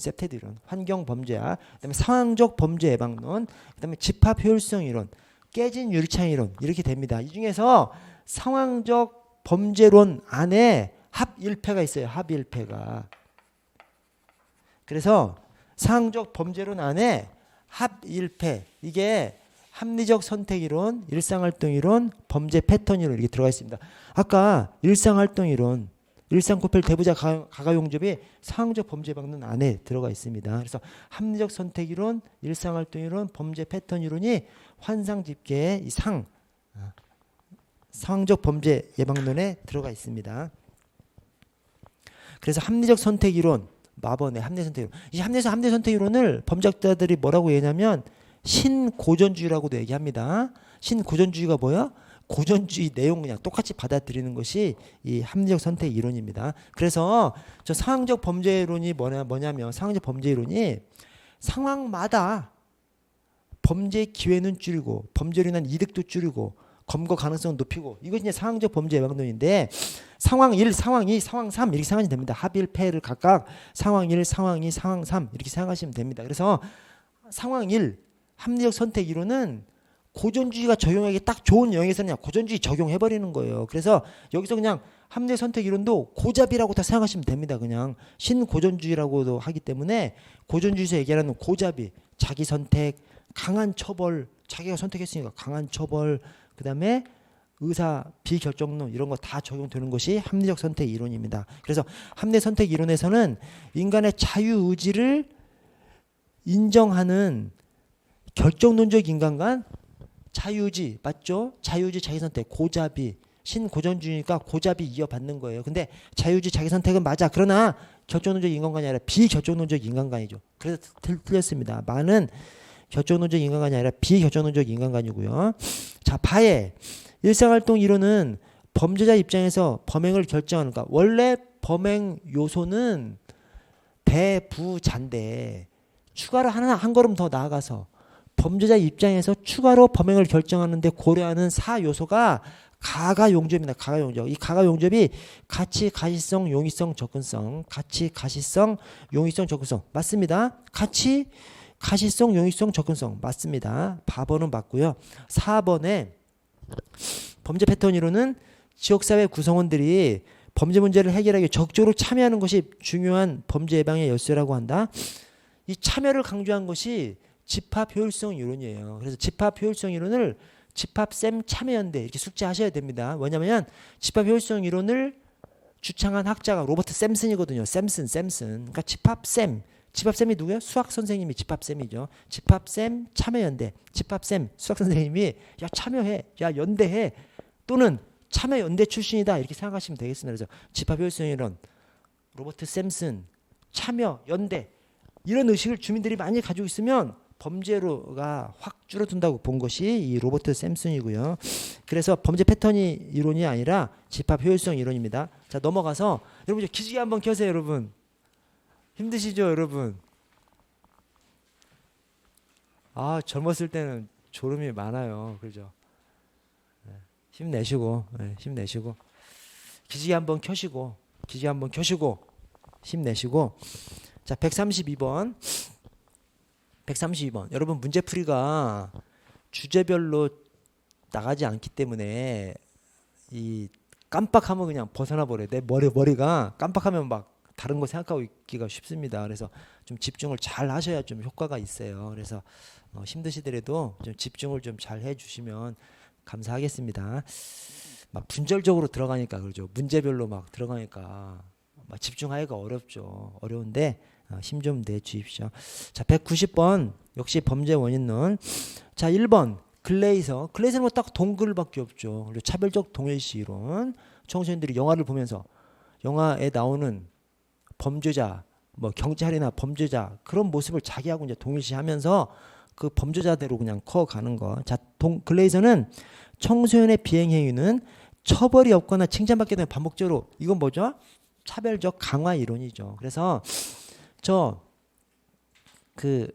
Speaker 1: 환경범죄학, 그다음에 상황적 범죄 예방론, 그다음에 집합효율성 이론, 깨진 유리창 이론 이렇게 됩니다. 이 중에서 상황적 범죄론 안에 합일패가 있어요. 합일패가. 그래서 상황적 범죄론 안에 합일패, 이게 합리적 선택 이론, 일상활동 이론, 범죄 패턴 이론 이렇게 들어가 있습니다. 아까 일상활동 이론, 일상코펠 대부자 가가용접이 상황적 범죄 방론 안에 들어가 있습니다. 그래서 합리적 선택 이론, 일상활동 이론, 범죄 패턴 이론이 환상집계의 이 상황적 범죄 예방론에 들어가 있습니다. 그래서 합리적 선택 이론, 마번의 합리적 선택 이론, 이 합리적 선택 이론을 범죄학자들이 뭐라고 얘기하냐면 신고전주의라고도 얘기합니다. 신고전주의가 뭐야? 고전주의 내용 그냥 똑같이 받아들이는 것이 이 합리적 선택 이론입니다. 그래서 저 상황적 범죄론이 뭐냐면 상황적 범죄론이 상황마다 범죄 기회는 줄이고 범죄로 인한 이득도 줄이고 검거 가능성을 높이고 이것이 이제 상황적 범죄 예방론인데 상황 1, 상황 2, 상황 3 이렇게 생각하시면 됩니다. 합일, 패를 각각 상황 1, 상황 2, 상황 3 이렇게 생각하시면 됩니다. 그래서 상황 1 합리적 선택 이론은 고전주의가 적용하기 딱 좋은 영역에서는 그냥 고전주의 적용해버리는 거예요. 그래서 여기서 그냥 합리적 선택 이론도 고잡이라고 다 생각하시면 됩니다. 그냥 신고전주의라고도 하기 때문에 고전주의에서 얘기하는 고잡이 자기 선택, 강한 처벌, 자기가 선택했으니까 강한 처벌, 그 다음에 의사 비결정론 이런 거 다 적용되는 것이 합리적 선택 이론입니다. 그래서 합리적 선택 이론에서는 인간의 자유의지를 인정하는 결정론적 인간관 자유의지 맞죠? 자유의지 자기선택 고잡이 신고전주의니까 고잡이 이어받는 거예요. 근데 자유의지 자기선택은 맞아. 그러나 결정론적 인간관이 아니라 비결정론적 인간관이죠. 그래서 틀렸습니다. 많은 결정론적 인간관이 아니라 비결정론적 인간관이고요. 자, 바의 일상활동 이론은 범죄자 입장에서 범행을 결정하는 것. 원래 범행 요소는 대부자인데 추가로 한 걸음 더 나아가서 범죄자 입장에서 추가로 범행을 결정하는데 고려하는 사요소가 가가용접입니다. 가가용접. 이 가가용접이 가치, 가시성, 용이성, 접근성. 가치, 가시성, 용이성, 접근성. 맞습니다. 가치, 가시성, 용이성, 접근성. 맞습니다. 바번은 맞고요. 4번에 범죄 패턴 이론은 지역사회 구성원들이 범죄 문제를 해결하기 위해 적극적으로 참여하는 것이 중요한 범죄 예방의 열쇠라고 한다. 이 참여를 강조한 것이 집합효율성 이론이에요. 그래서 집합효율성 이론을 집합쌤 참여연대 이렇게 숙지하셔야 됩니다. 뭐냐면 집합효율성 이론을 주창한 학자가 로버트 샘슨이거든요. 샘슨. 그러니까 집합쌤이 누구예요? 수학 선생님이 집합쌤이죠. 집합쌤 참여연대. 집합쌤 수학 선생님이 야 참여해, 야 연대해 또는 참여연대 출신이다 이렇게 생각하시면 되겠습니다. 그래서 집합효율성 이론, 로버트 샘슨, 참여연대 이런 의식을 주민들이 많이 가지고 있으면 범죄가 확 줄어든다고 본 것이 이 로버트 샘슨이고요. 그래서 범죄 패턴이 이론이 아니라 집합 효율성 이론입니다. 자, 넘어가서 여러분 이제 기지개 한번 켜세요. 여러분 힘드시죠 여러분? 아, 젊었을 때는 졸음이 많아요. 그죠? 네, 힘내시고 기지개 한번 켜시고 힘내시고. 자, 132번 여러분 문제풀이가 주제별로 나가지 않기 때문에 이 깜빡하면 그냥 벗어나 버려요. 내 머리가 깜빡하면 막 다른 거 생각하고 있기가 쉽습니다. 그래서 좀 집중을 잘 하셔야 좀 효과가 있어요. 그래서 힘드시더라도 좀 집중을 좀 잘 해주시면 감사하겠습니다. 막 분절적으로 들어가니까 그러죠. 문제별로 막 들어가니까 막 집중하기가 어려운데 힘 좀 내주십시오. 자, 190번 역시 범죄 원인론. 자, 1번 글레이서는 뭐 딱 동글밖에 없죠. 그리고 차별적 동일시 이론. 청소년들이 영화를 보면서 영화에 나오는 범죄자, 뭐 경찰이나 범죄자 그런 모습을 자기하고 이제 동일시하면서 그 범죄자대로 그냥 커가는 거. 자, 글레이서는 청소년의 비행 행위는 처벌이 없거나 칭찬받게 되면 반복적으로 이건 뭐죠? 차별적 강화 이론이죠. 그래서 그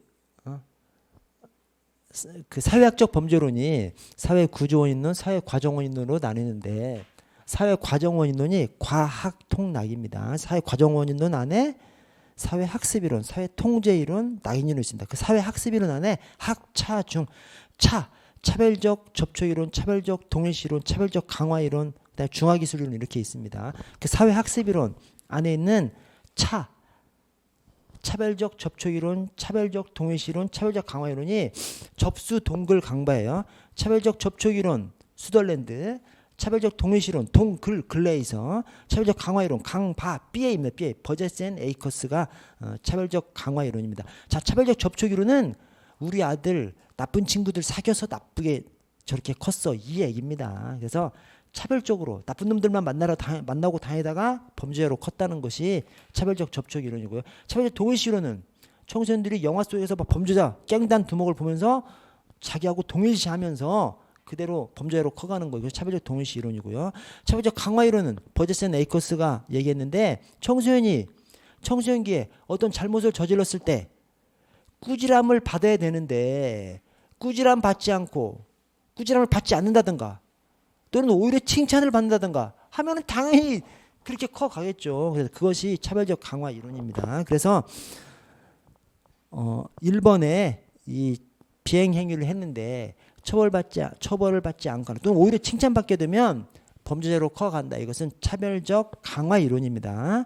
Speaker 1: 사회학적 범죄론이 사회 구조원인론, 사회 과정원인론으로 나뉘는데 사회 과정원인론이 과학통낙입니다. 사회 과정원인론 안에 사회 학습이론, 사회 통제이론, 낙인이론이 있습니다. 그 사회 학습이론 안에 학차 중 차별적 접촉이론, 차별적 동일시론, 차별적 강화이론, 그다음에 중화기술이론 이렇게 있습니다. 그 사회 학습이론 안에 있는 차별적 접촉이론, 차별적 동일시론, 차별적 강화이론이 접수 동글 강바예요. 차별적 접촉이론 수덜랜드, 차별적 동일시론 글레이서, 차별적 강화이론 강바 BA입니다. BA 버제센 에이커스가 차별적 강화이론입니다. 자, 차별적 접촉이론은 우리 아들 나쁜 친구들 사귀어서 나쁘게 저렇게 컸어 이 얘기입니다. 그래서 차별적으로 나쁜 놈들만 만나고 다니다가 범죄자로 컸다는 것이 차별적 접촉 이론이고요. 차별적 동일시 이론은 청소년들이 영화 속에서 막 범죄자 깽단 두목을 보면서 자기하고 동일시하면서 그대로 범죄로 커가는 거예요. 그래서 차별적 동일시 이론이고요. 차별적 강화 이론은 버제센 에이커스가 얘기했는데 청소년기에 어떤 잘못을 저질렀을 때 꾸지람을 받아야 되는데 꾸지람 받지 않고 꾸지람을 받지 않는다든가 또는 오히려 칭찬을 받는다든가 하면은 당연히 그렇게 커가겠죠. 그래서 그것이 차별적 강화 이론입니다. 그래서 1번에 이 비행 행위를 했는데 처벌을 받지 않거나 또는 오히려 칭찬받게 되면 범죄자로 커간다. 이것은 차별적 강화 이론입니다.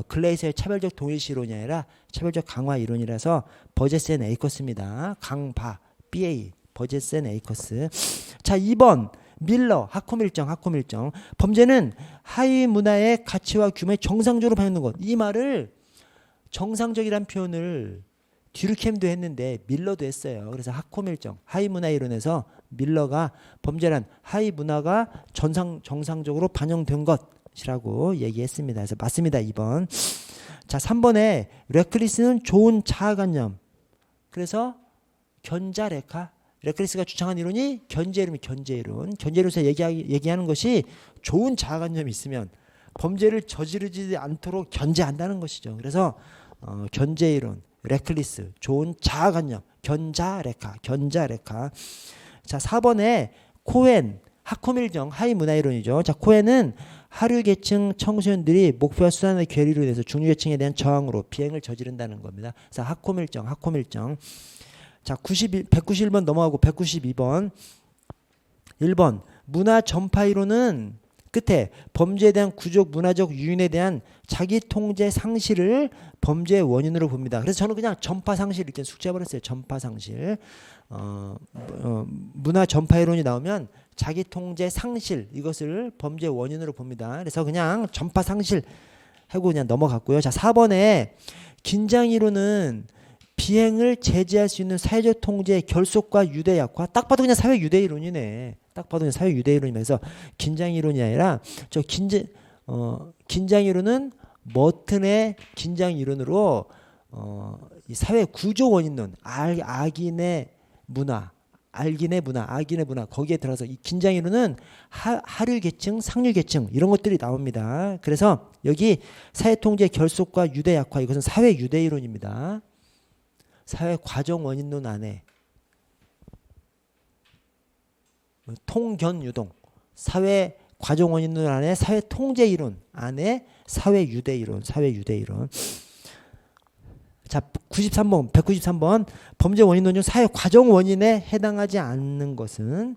Speaker 1: 클레이스의 차별적 동일시 이론이 아니라 차별적 강화 이론이라서 버제센 에이커스입니다. 강바 BA 버제센 에이커스. 자, 2번 밀러 하콤일정. 범죄는 하위 문화의 가치와 규모의 정상적으로 반영되는 것. 이 말을 정상적이란 표현을 듀르켐도 했는데 밀러도 했어요. 그래서 하콤일정 하위 문화 이론에서 밀러가 범죄란 하위 문화가 정상적으로 반영된 것이라고 얘기했습니다. 그래서 맞습니다. 2번. 자, 3번에 레클리스는 좋은 자아관념. 그래서 견자레카. 레클리스가 주창한 이론이 견제이론에서 얘기하는 것이 좋은 자아관념이 있으면 범죄를 저지르지 않도록 견제한다는 것이죠. 그래서 견제이론, 레클리스, 좋은 자아관념, 견자레카. 자, 4번에 코엔, 하콤일정, 하위문화이론이죠. 자, 코엔은 하류계층 청소년들이 목표와 수단의 괴리로 인해서 중류계층에 대한 저항으로 비행을 저지른다는 겁니다. 그래서 하콤일정. 자, 191번 넘어가고 192번. 1번 문화 전파 이론은 끝에 범죄에 대한 구조적 문화적 유인에 대한 자기 통제 상실을 범죄의 원인으로 봅니다. 그래서 저는 그냥 전파 상실 이렇게 숙제해버렸어요. 전파 상실. 문화 전파 이론이 나오면 자기 통제 상실 이것을 범죄의 원인으로 봅니다. 그래서 그냥 전파 상실 하고 그냥 넘어갔고요. 자, 4번에 긴장 이론은 비행을 제재할 수 있는 사회적 통제의 결속과 유대 약화. 딱 봐도 그냥 사회 유대 이론이네. 그래서 긴장 이론이 아니라 저 긴장 이론은 머튼의 긴장 이론으로 이 사회 구조 원인론, 악인의 문화 거기에 들어서 이 긴장 이론은 하류 계층, 상류 계층 이런 것들이 나옵니다. 그래서 여기 사회 통제 결속과 유대 약화 이것은 사회 유대 이론입니다. 사회 과정 원인론 안에 통견 유동, 사회 과정 원인론 안에 사회 통제 이론 안에 사회 유대 이론. 자, 193번 범죄 원인론 중 사회 과정 원인에 해당하지 않는 것은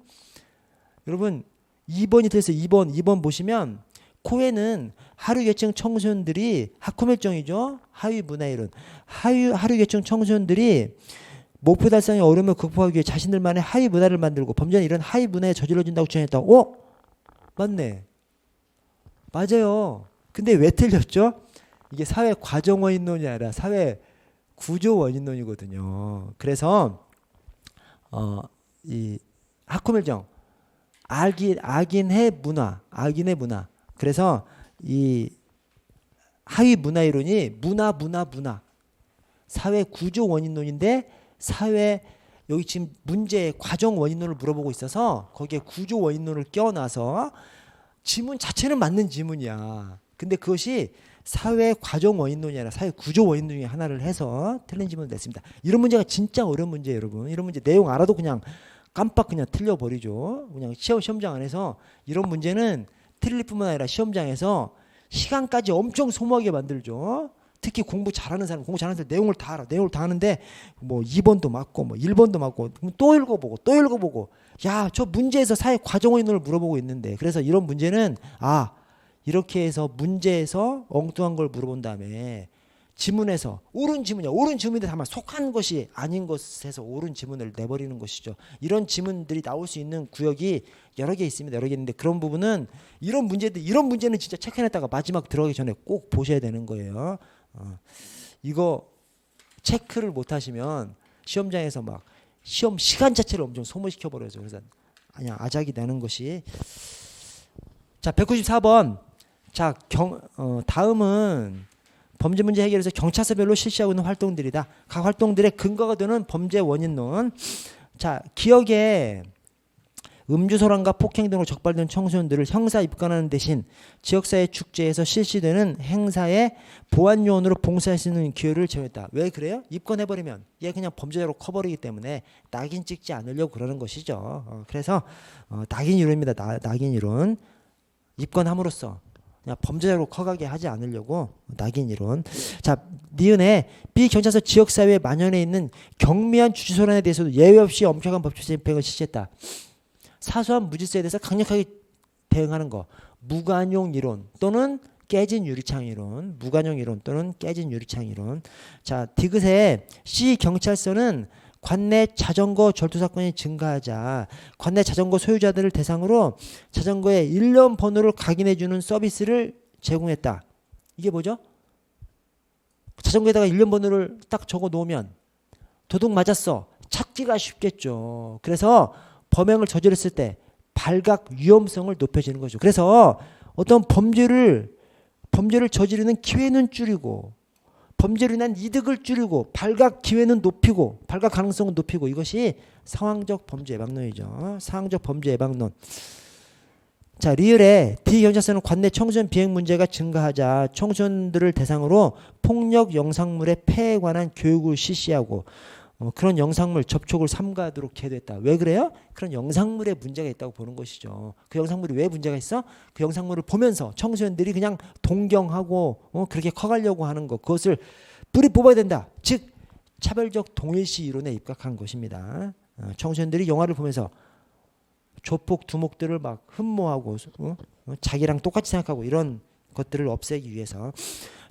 Speaker 1: 여러분 2번이 됐어요. 2번 보시면 코에는 하류계층 청소년들이 하콤일정이죠. 하위 문화이론. 하류계층 청소년들이 목표 달성의 어려움을 극복하기 위해 자신들만의 하위 문화를 만들고 범죄는 이런 하위 문화에 저질러진다고 주장했다고. 맞네. 맞아요. 근데 왜 틀렸죠? 이게 사회 과정 원인론이 아니라 사회 구조 원인론이거든요. 그래서 이 하콤일정 악인의 문화. 그래서 이 하위 문화 이론이 문화 사회 구조 원인론인데 사회 여기 지금 문제의 과정 원인론을 물어보고 있어서 거기에 구조 원인론을 껴놔서 지문 자체는 맞는 지문이야. 근데 그것이 사회 과정 원인론이 아니라 사회 구조 원인론 중에 하나를 해서 틀린 지문을 냈습니다. 이런 문제가 진짜 어려운 문제예요, 여러분. 이런 문제 내용 알아도 그냥 깜빡 그냥 틀려버리죠. 그냥 시험장 안에서 이런 문제는 틀릴 뿐만 아니라 시험장에서 시간까지 엄청 소모하게 만들죠. 특히 공부 잘하는 사람 내용을 다 알아. 내용을 다 아는데 뭐 2번도 맞고 뭐 1번도 맞고 또 읽어보고 야, 저 문제에서 사회 과정 원인론을 물어보고 있는데 그래서 이런 문제는 이렇게 해서 문제에서 엉뚱한 걸 물어본 다음에 지문에서 옳은 지문인데 다만 속한 것이 아닌 것에서 옳은 지문을 내버리는 것이죠. 이런 지문들이 나올 수 있는 구역이 여러 개 있습니다. 여러 개 있는데 그런 부분은 이런 문제는 진짜 체크해놨다가 마지막 들어가기 전에 꼭 보셔야 되는 거예요. 이거 체크를 못하시면 시험장에서 막 시험 시간 자체를 엄청 소모시켜 버려요. 그래서 그냥 아작이 나는 것이. 자, 194번. 자, 다음은 범죄 문제 해결에서 경찰서별로 실시하고 있는 활동들이다. 각 활동들의 근거가 되는 범죄 원인론. 자, 기억에 음주소란과 폭행 등으로 적발된 청소년들을 형사 입건하는 대신 지역사회 축제에서 실시되는 행사에 보안요원으로 봉사할 수 있는 기회를 제공했다. 왜 그래요? 입건해버리면 얘 그냥 범죄자로 커버리기 때문에 낙인 찍지 않으려고 그러는 것이죠. 그래서 낙인 이론입니다. 낙인 이론. 입건함으로써 그냥 범죄자로 커가게 하지 않으려고 낙인 이론. 자, 니은에 B경찰서 지역사회에 만연해 있는 경미한 주주소란에 대해서도 예외 없이 엄격한 법적 집행을 실시했다. 사소한 무질서에 대해서 강력하게 대응하는 거. 무관용 이론 또는 깨진 유리창 이론. 무관용 이론 또는 깨진 유리창 이론. 자, 디귿에 C 경찰서는 관내 자전거 절도 사건이 증가하자 관내 자전거 소유자들을 대상으로 자전거의 일련 번호를 각인해 주는 서비스를 제공했다. 이게 뭐죠? 자전거에다가 일련 번호를 딱 적어 놓으면 도둑 맞았어. 찾기가 쉽겠죠. 그래서 범행을 저질렀을 때 발각 위험성을 높여주는 거죠. 그래서 어떤 범죄를 저지르는 기회는 줄이고 범죄로 인한 이득을 줄이고 발각 기회는 높이고 발각 가능성은 높이고 이것이 상황적 범죄 예방론이죠. 상황적 범죄 예방론. 자, 리을에 D경찰서는 관내 청소년 비행 문제가 증가하자 청소년들을 대상으로 폭력 영상물의 폐해에 관한 교육을 실시하고 그런 영상물 접촉을 삼가하도록 제도했다. 왜 그래요? 그런 영상물에 문제가 있다고 보는 것이죠. 그 영상물이 왜 문제가 있어? 그 영상물을 보면서 청소년들이 그냥 동경하고 그렇게 커가려고 하는 것, 그것을 뿌리 뽑아야 된다. 즉 차별적 동일시 이론에 입각한 것입니다. 청소년들이 영화를 보면서 조폭 두목들을 막 흠모하고 자기랑 똑같이 생각하고 이런 것들을 없애기 위해서.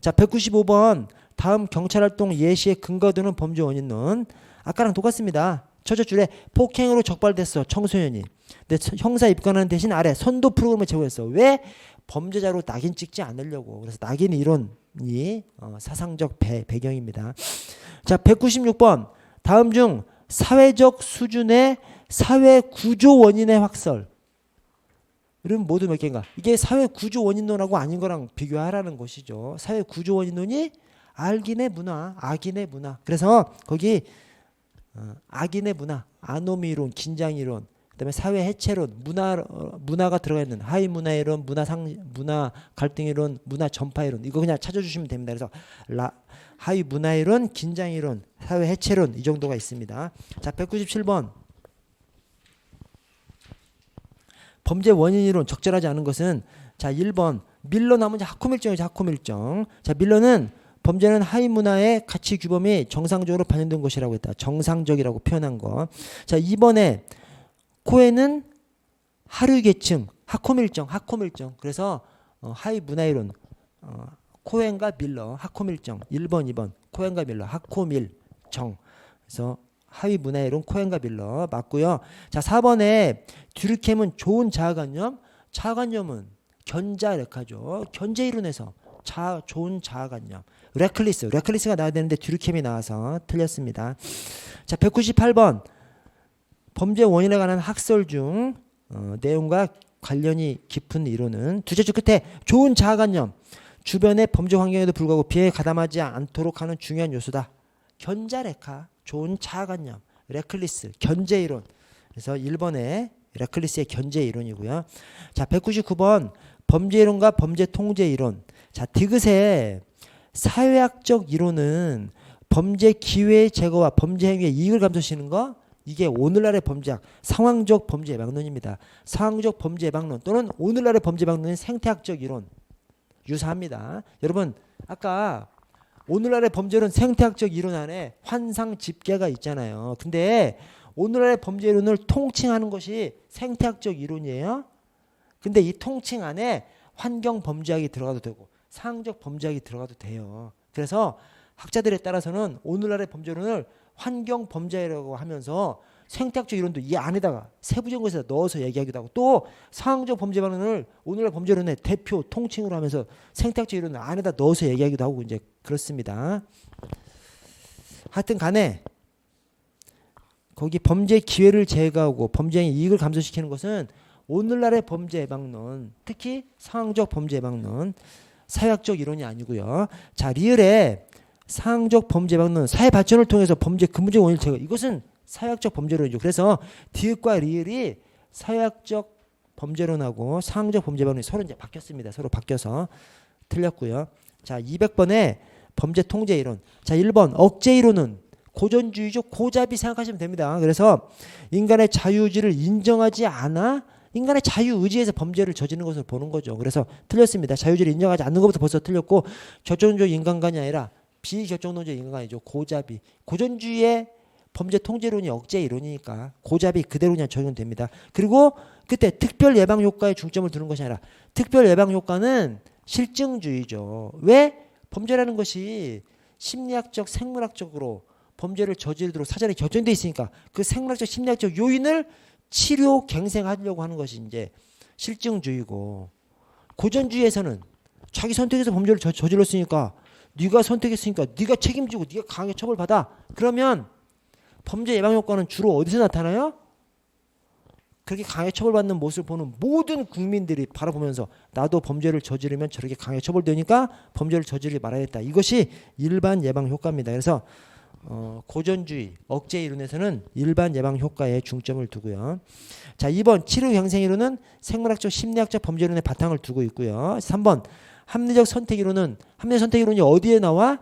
Speaker 1: 자, 195번 다음 경찰활동 예시에 근거되는 범죄 원인론. 아까랑 똑같습니다. 첫째 줄에 폭행으로 적발됐어 청소년이. 근데 형사 입건하는 대신 아래 선도 프로그램을 제공했어. 왜? 범죄자로 낙인 찍지 않으려고. 그래서 낙인 이론이 사상적 배경입니다. 자, 196번 다음 중 사회적 수준의 사회 구조 원인의 확설. 이런 모두 몇 개인가? 이게 사회 구조 원인론하고 아닌 거랑 비교하라는 것이죠. 사회 구조 원인론이 알긴의 문화, 악인의 문화. 그래서 거기 악인의 문화, 아노미론, 긴장이론, 그다음에 사회 해체론, 문화가 들어가 있는 하위 문화이론, 문화 갈등이론, 문화 전파이론. 이거 그냥 찾아주시면 됩니다. 그래서 하위 문화이론, 긴장이론, 사회 해체론 이 정도가 있습니다. 자, 197번. 범죄 원인 이론 적절하지 않은 것은 자 1번 밀러 나머지 학호밀정이죠. 학호밀정. 자, 밀러는 범죄는 하위 문화의 가치 규범이 정상적으로 반영된 것이라고 했다. 정상적이라고 표현한 거. 자, 2번에 코에는 하류계층 학호밀정. 그래서 하위 문화이론 코엔과 밀러 학호밀정. 1번 2번 코엔과 밀러 학호밀정. 그래서 하위 문화이론 코엔과 밀러 맞고요. 자, 4번에 듀르켐은 좋은 자아관념. 자아관념은 견자레카죠. 견제이론에서 좋은 자아관념. 레클리스가 나와야 되는데 듀르켐이 나와서 틀렸습니다. 자, 198번 범죄 원인에 관한 학설 중 내용과 관련이 깊은 이론은 두째 줄 끝에 좋은 자아관념. 주변의 범죄 환경에도 불구하고 비해에 가담하지 않도록 하는 중요한 요소다. 견자레카, 좋은 자아관념, 레클리스, 견제이론. 그래서 1번에 레클리스의 견제이론이고요. 자, 199번 범죄이론과 범죄통제이론. 자, 디귿의 사회학적 이론은 범죄 기회 제거와 범죄 행위의 이익을 감소시키는 거. 이게 오늘날의 범죄학, 상황적 범죄 예방론입니다. 상황적 범죄 예방론 또는 오늘날의 범죄 예방론은 생태학적 이론. 유사합니다. 여러분 아까 오늘날의 범죄론 생태학적 이론 안에 환상 집계가 있잖아요. 근데 오늘날의 범죄 이론을 통칭하는 것이 생태학적 이론이에요. 근데 이 통칭 안에 환경 범죄학이 들어가도 되고 상황적 범죄학이 들어가도 돼요. 그래서 학자들에 따라서는 오늘날의 범죄론을 환경 범죄라고 하면서 생태학적 이론도 이 안에다가 세부적인 것에다 넣어서 얘기하기도 하고 또 상황적 범죄론을 오늘날 범죄론의 대표 통칭으로 하면서 생태학적 이론을 안에다 넣어서 얘기하기도 하고 이제 그렇습니다. 하여튼 간에 거기 범죄 기회를 제거하고 범죄의 이익을 감소시키는 것은 오늘날의 범죄 예방론, 특히 상황적 범죄 예방론, 사회학적 이론이 아니고요. 자, 리을의 상황적 범죄 예방론, 사회 발전을 통해서 범죄 근본적 원인을 제거. 이것은 사회학적 범죄론이죠. 그래서 디귿과 리을이 사회학적 범죄론하고 상황적 범죄론이 서로 이제 바뀌었습니다. 서로 바뀌어서 틀렸고요. 자, 200번에 범죄 통제 이론. 자, 1번 억제 이론은 고전주의죠. 고잡이 생각하시면 됩니다. 그래서 인간의 자유의지를 인정하지 않아 인간의 자유의지에서 범죄를 저지르는 것을 보는 거죠. 그래서 틀렸습니다. 자유의지를 인정하지 않는 것부터 벌써 틀렸고 결정적 인간관이 아니라 비결정론적 인간관이죠. 고잡이. 고전주의의 범죄 통제론이 억제 이론이니까 고잡이 그대로 그냥 적용됩니다. 그리고 그때 특별 예방 효과에 중점을 두는 것이 아니라 특별 예방 효과는 실증주의죠. 왜? 범죄라는 것이 심리학적, 생물학적으로 범죄를 저지르도록 사전에 결정돼 있으니까 그 생물학적, 심리학적 요인을 치료, 갱생하려고 하는 것이 이제 실증주의고, 고전주의에서는 자기 선택해서 범죄를 저질렀으니까 네가 선택했으니까 네가 책임지고 네가 강하게 처벌받아. 그러면 범죄 예방 효과는 주로 어디서 나타나요? 그렇게 강하게 처벌받는 모습을 보는 모든 국민들이 바라보면서 나도 범죄를 저지르면 저렇게 강하게 처벌되니까 범죄를 저지르지 말아야겠다. 이것이 일반 예방 효과입니다. 그래서 고전주의, 억제 이론에서는 일반 예방 효과에 중점을 두고요. 자, 2번 치료 경생 이론은 생물학적, 심리학적 범죄 이론에 바탕을 두고 있고요. 3번 합리적 선택 이론은 합리적 선택 이론이 어디에 나와?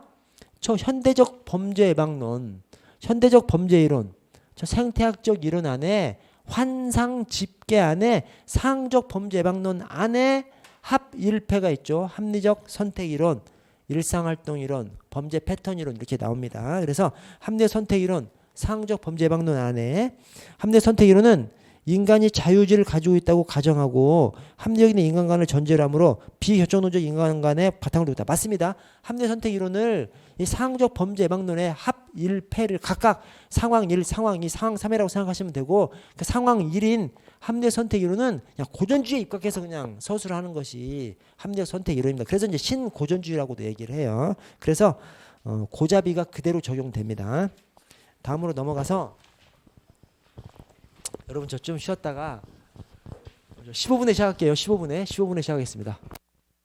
Speaker 1: 저 현대적 범죄 예방론, 현대적 범죄 이론, 저 생태학적 이론 안에 환상 집계 안에 상적 범죄 예방론 안에 합 1패가 있죠. 합리적 선택 이론, 일상활동 이론, 범죄 패턴 이론 이렇게 나옵니다. 그래서 합리적 선택 이론, 상적 범죄 예방론 안에 합리적 선택 이론은 인간이 자유의지를 가지고 있다고 가정하고 합리적인 인간관을 전제로 하므로 비결정론적 인간관에 바탕을 두고 있다. 맞습니다. 합리적 선택 이론을 이 상적 범죄 예방론의 합 1패를 각각 상황 1, 상황 2, 상황 3이라고 생각하시면 되고 그 상황 1인 합리적 선택 이론은 그냥 고전주의에 입각해서 그냥 서술을 하는 것이 합리적 선택 이론입니다. 그래서 이제 신고전주의라고도 얘기를 해요. 그래서 고잡이가 그대로 적용됩니다. 다음으로 넘어가서 여러분 저 좀 쉬었다가 15분에 시작할게요. 15분에 시작하겠습니다.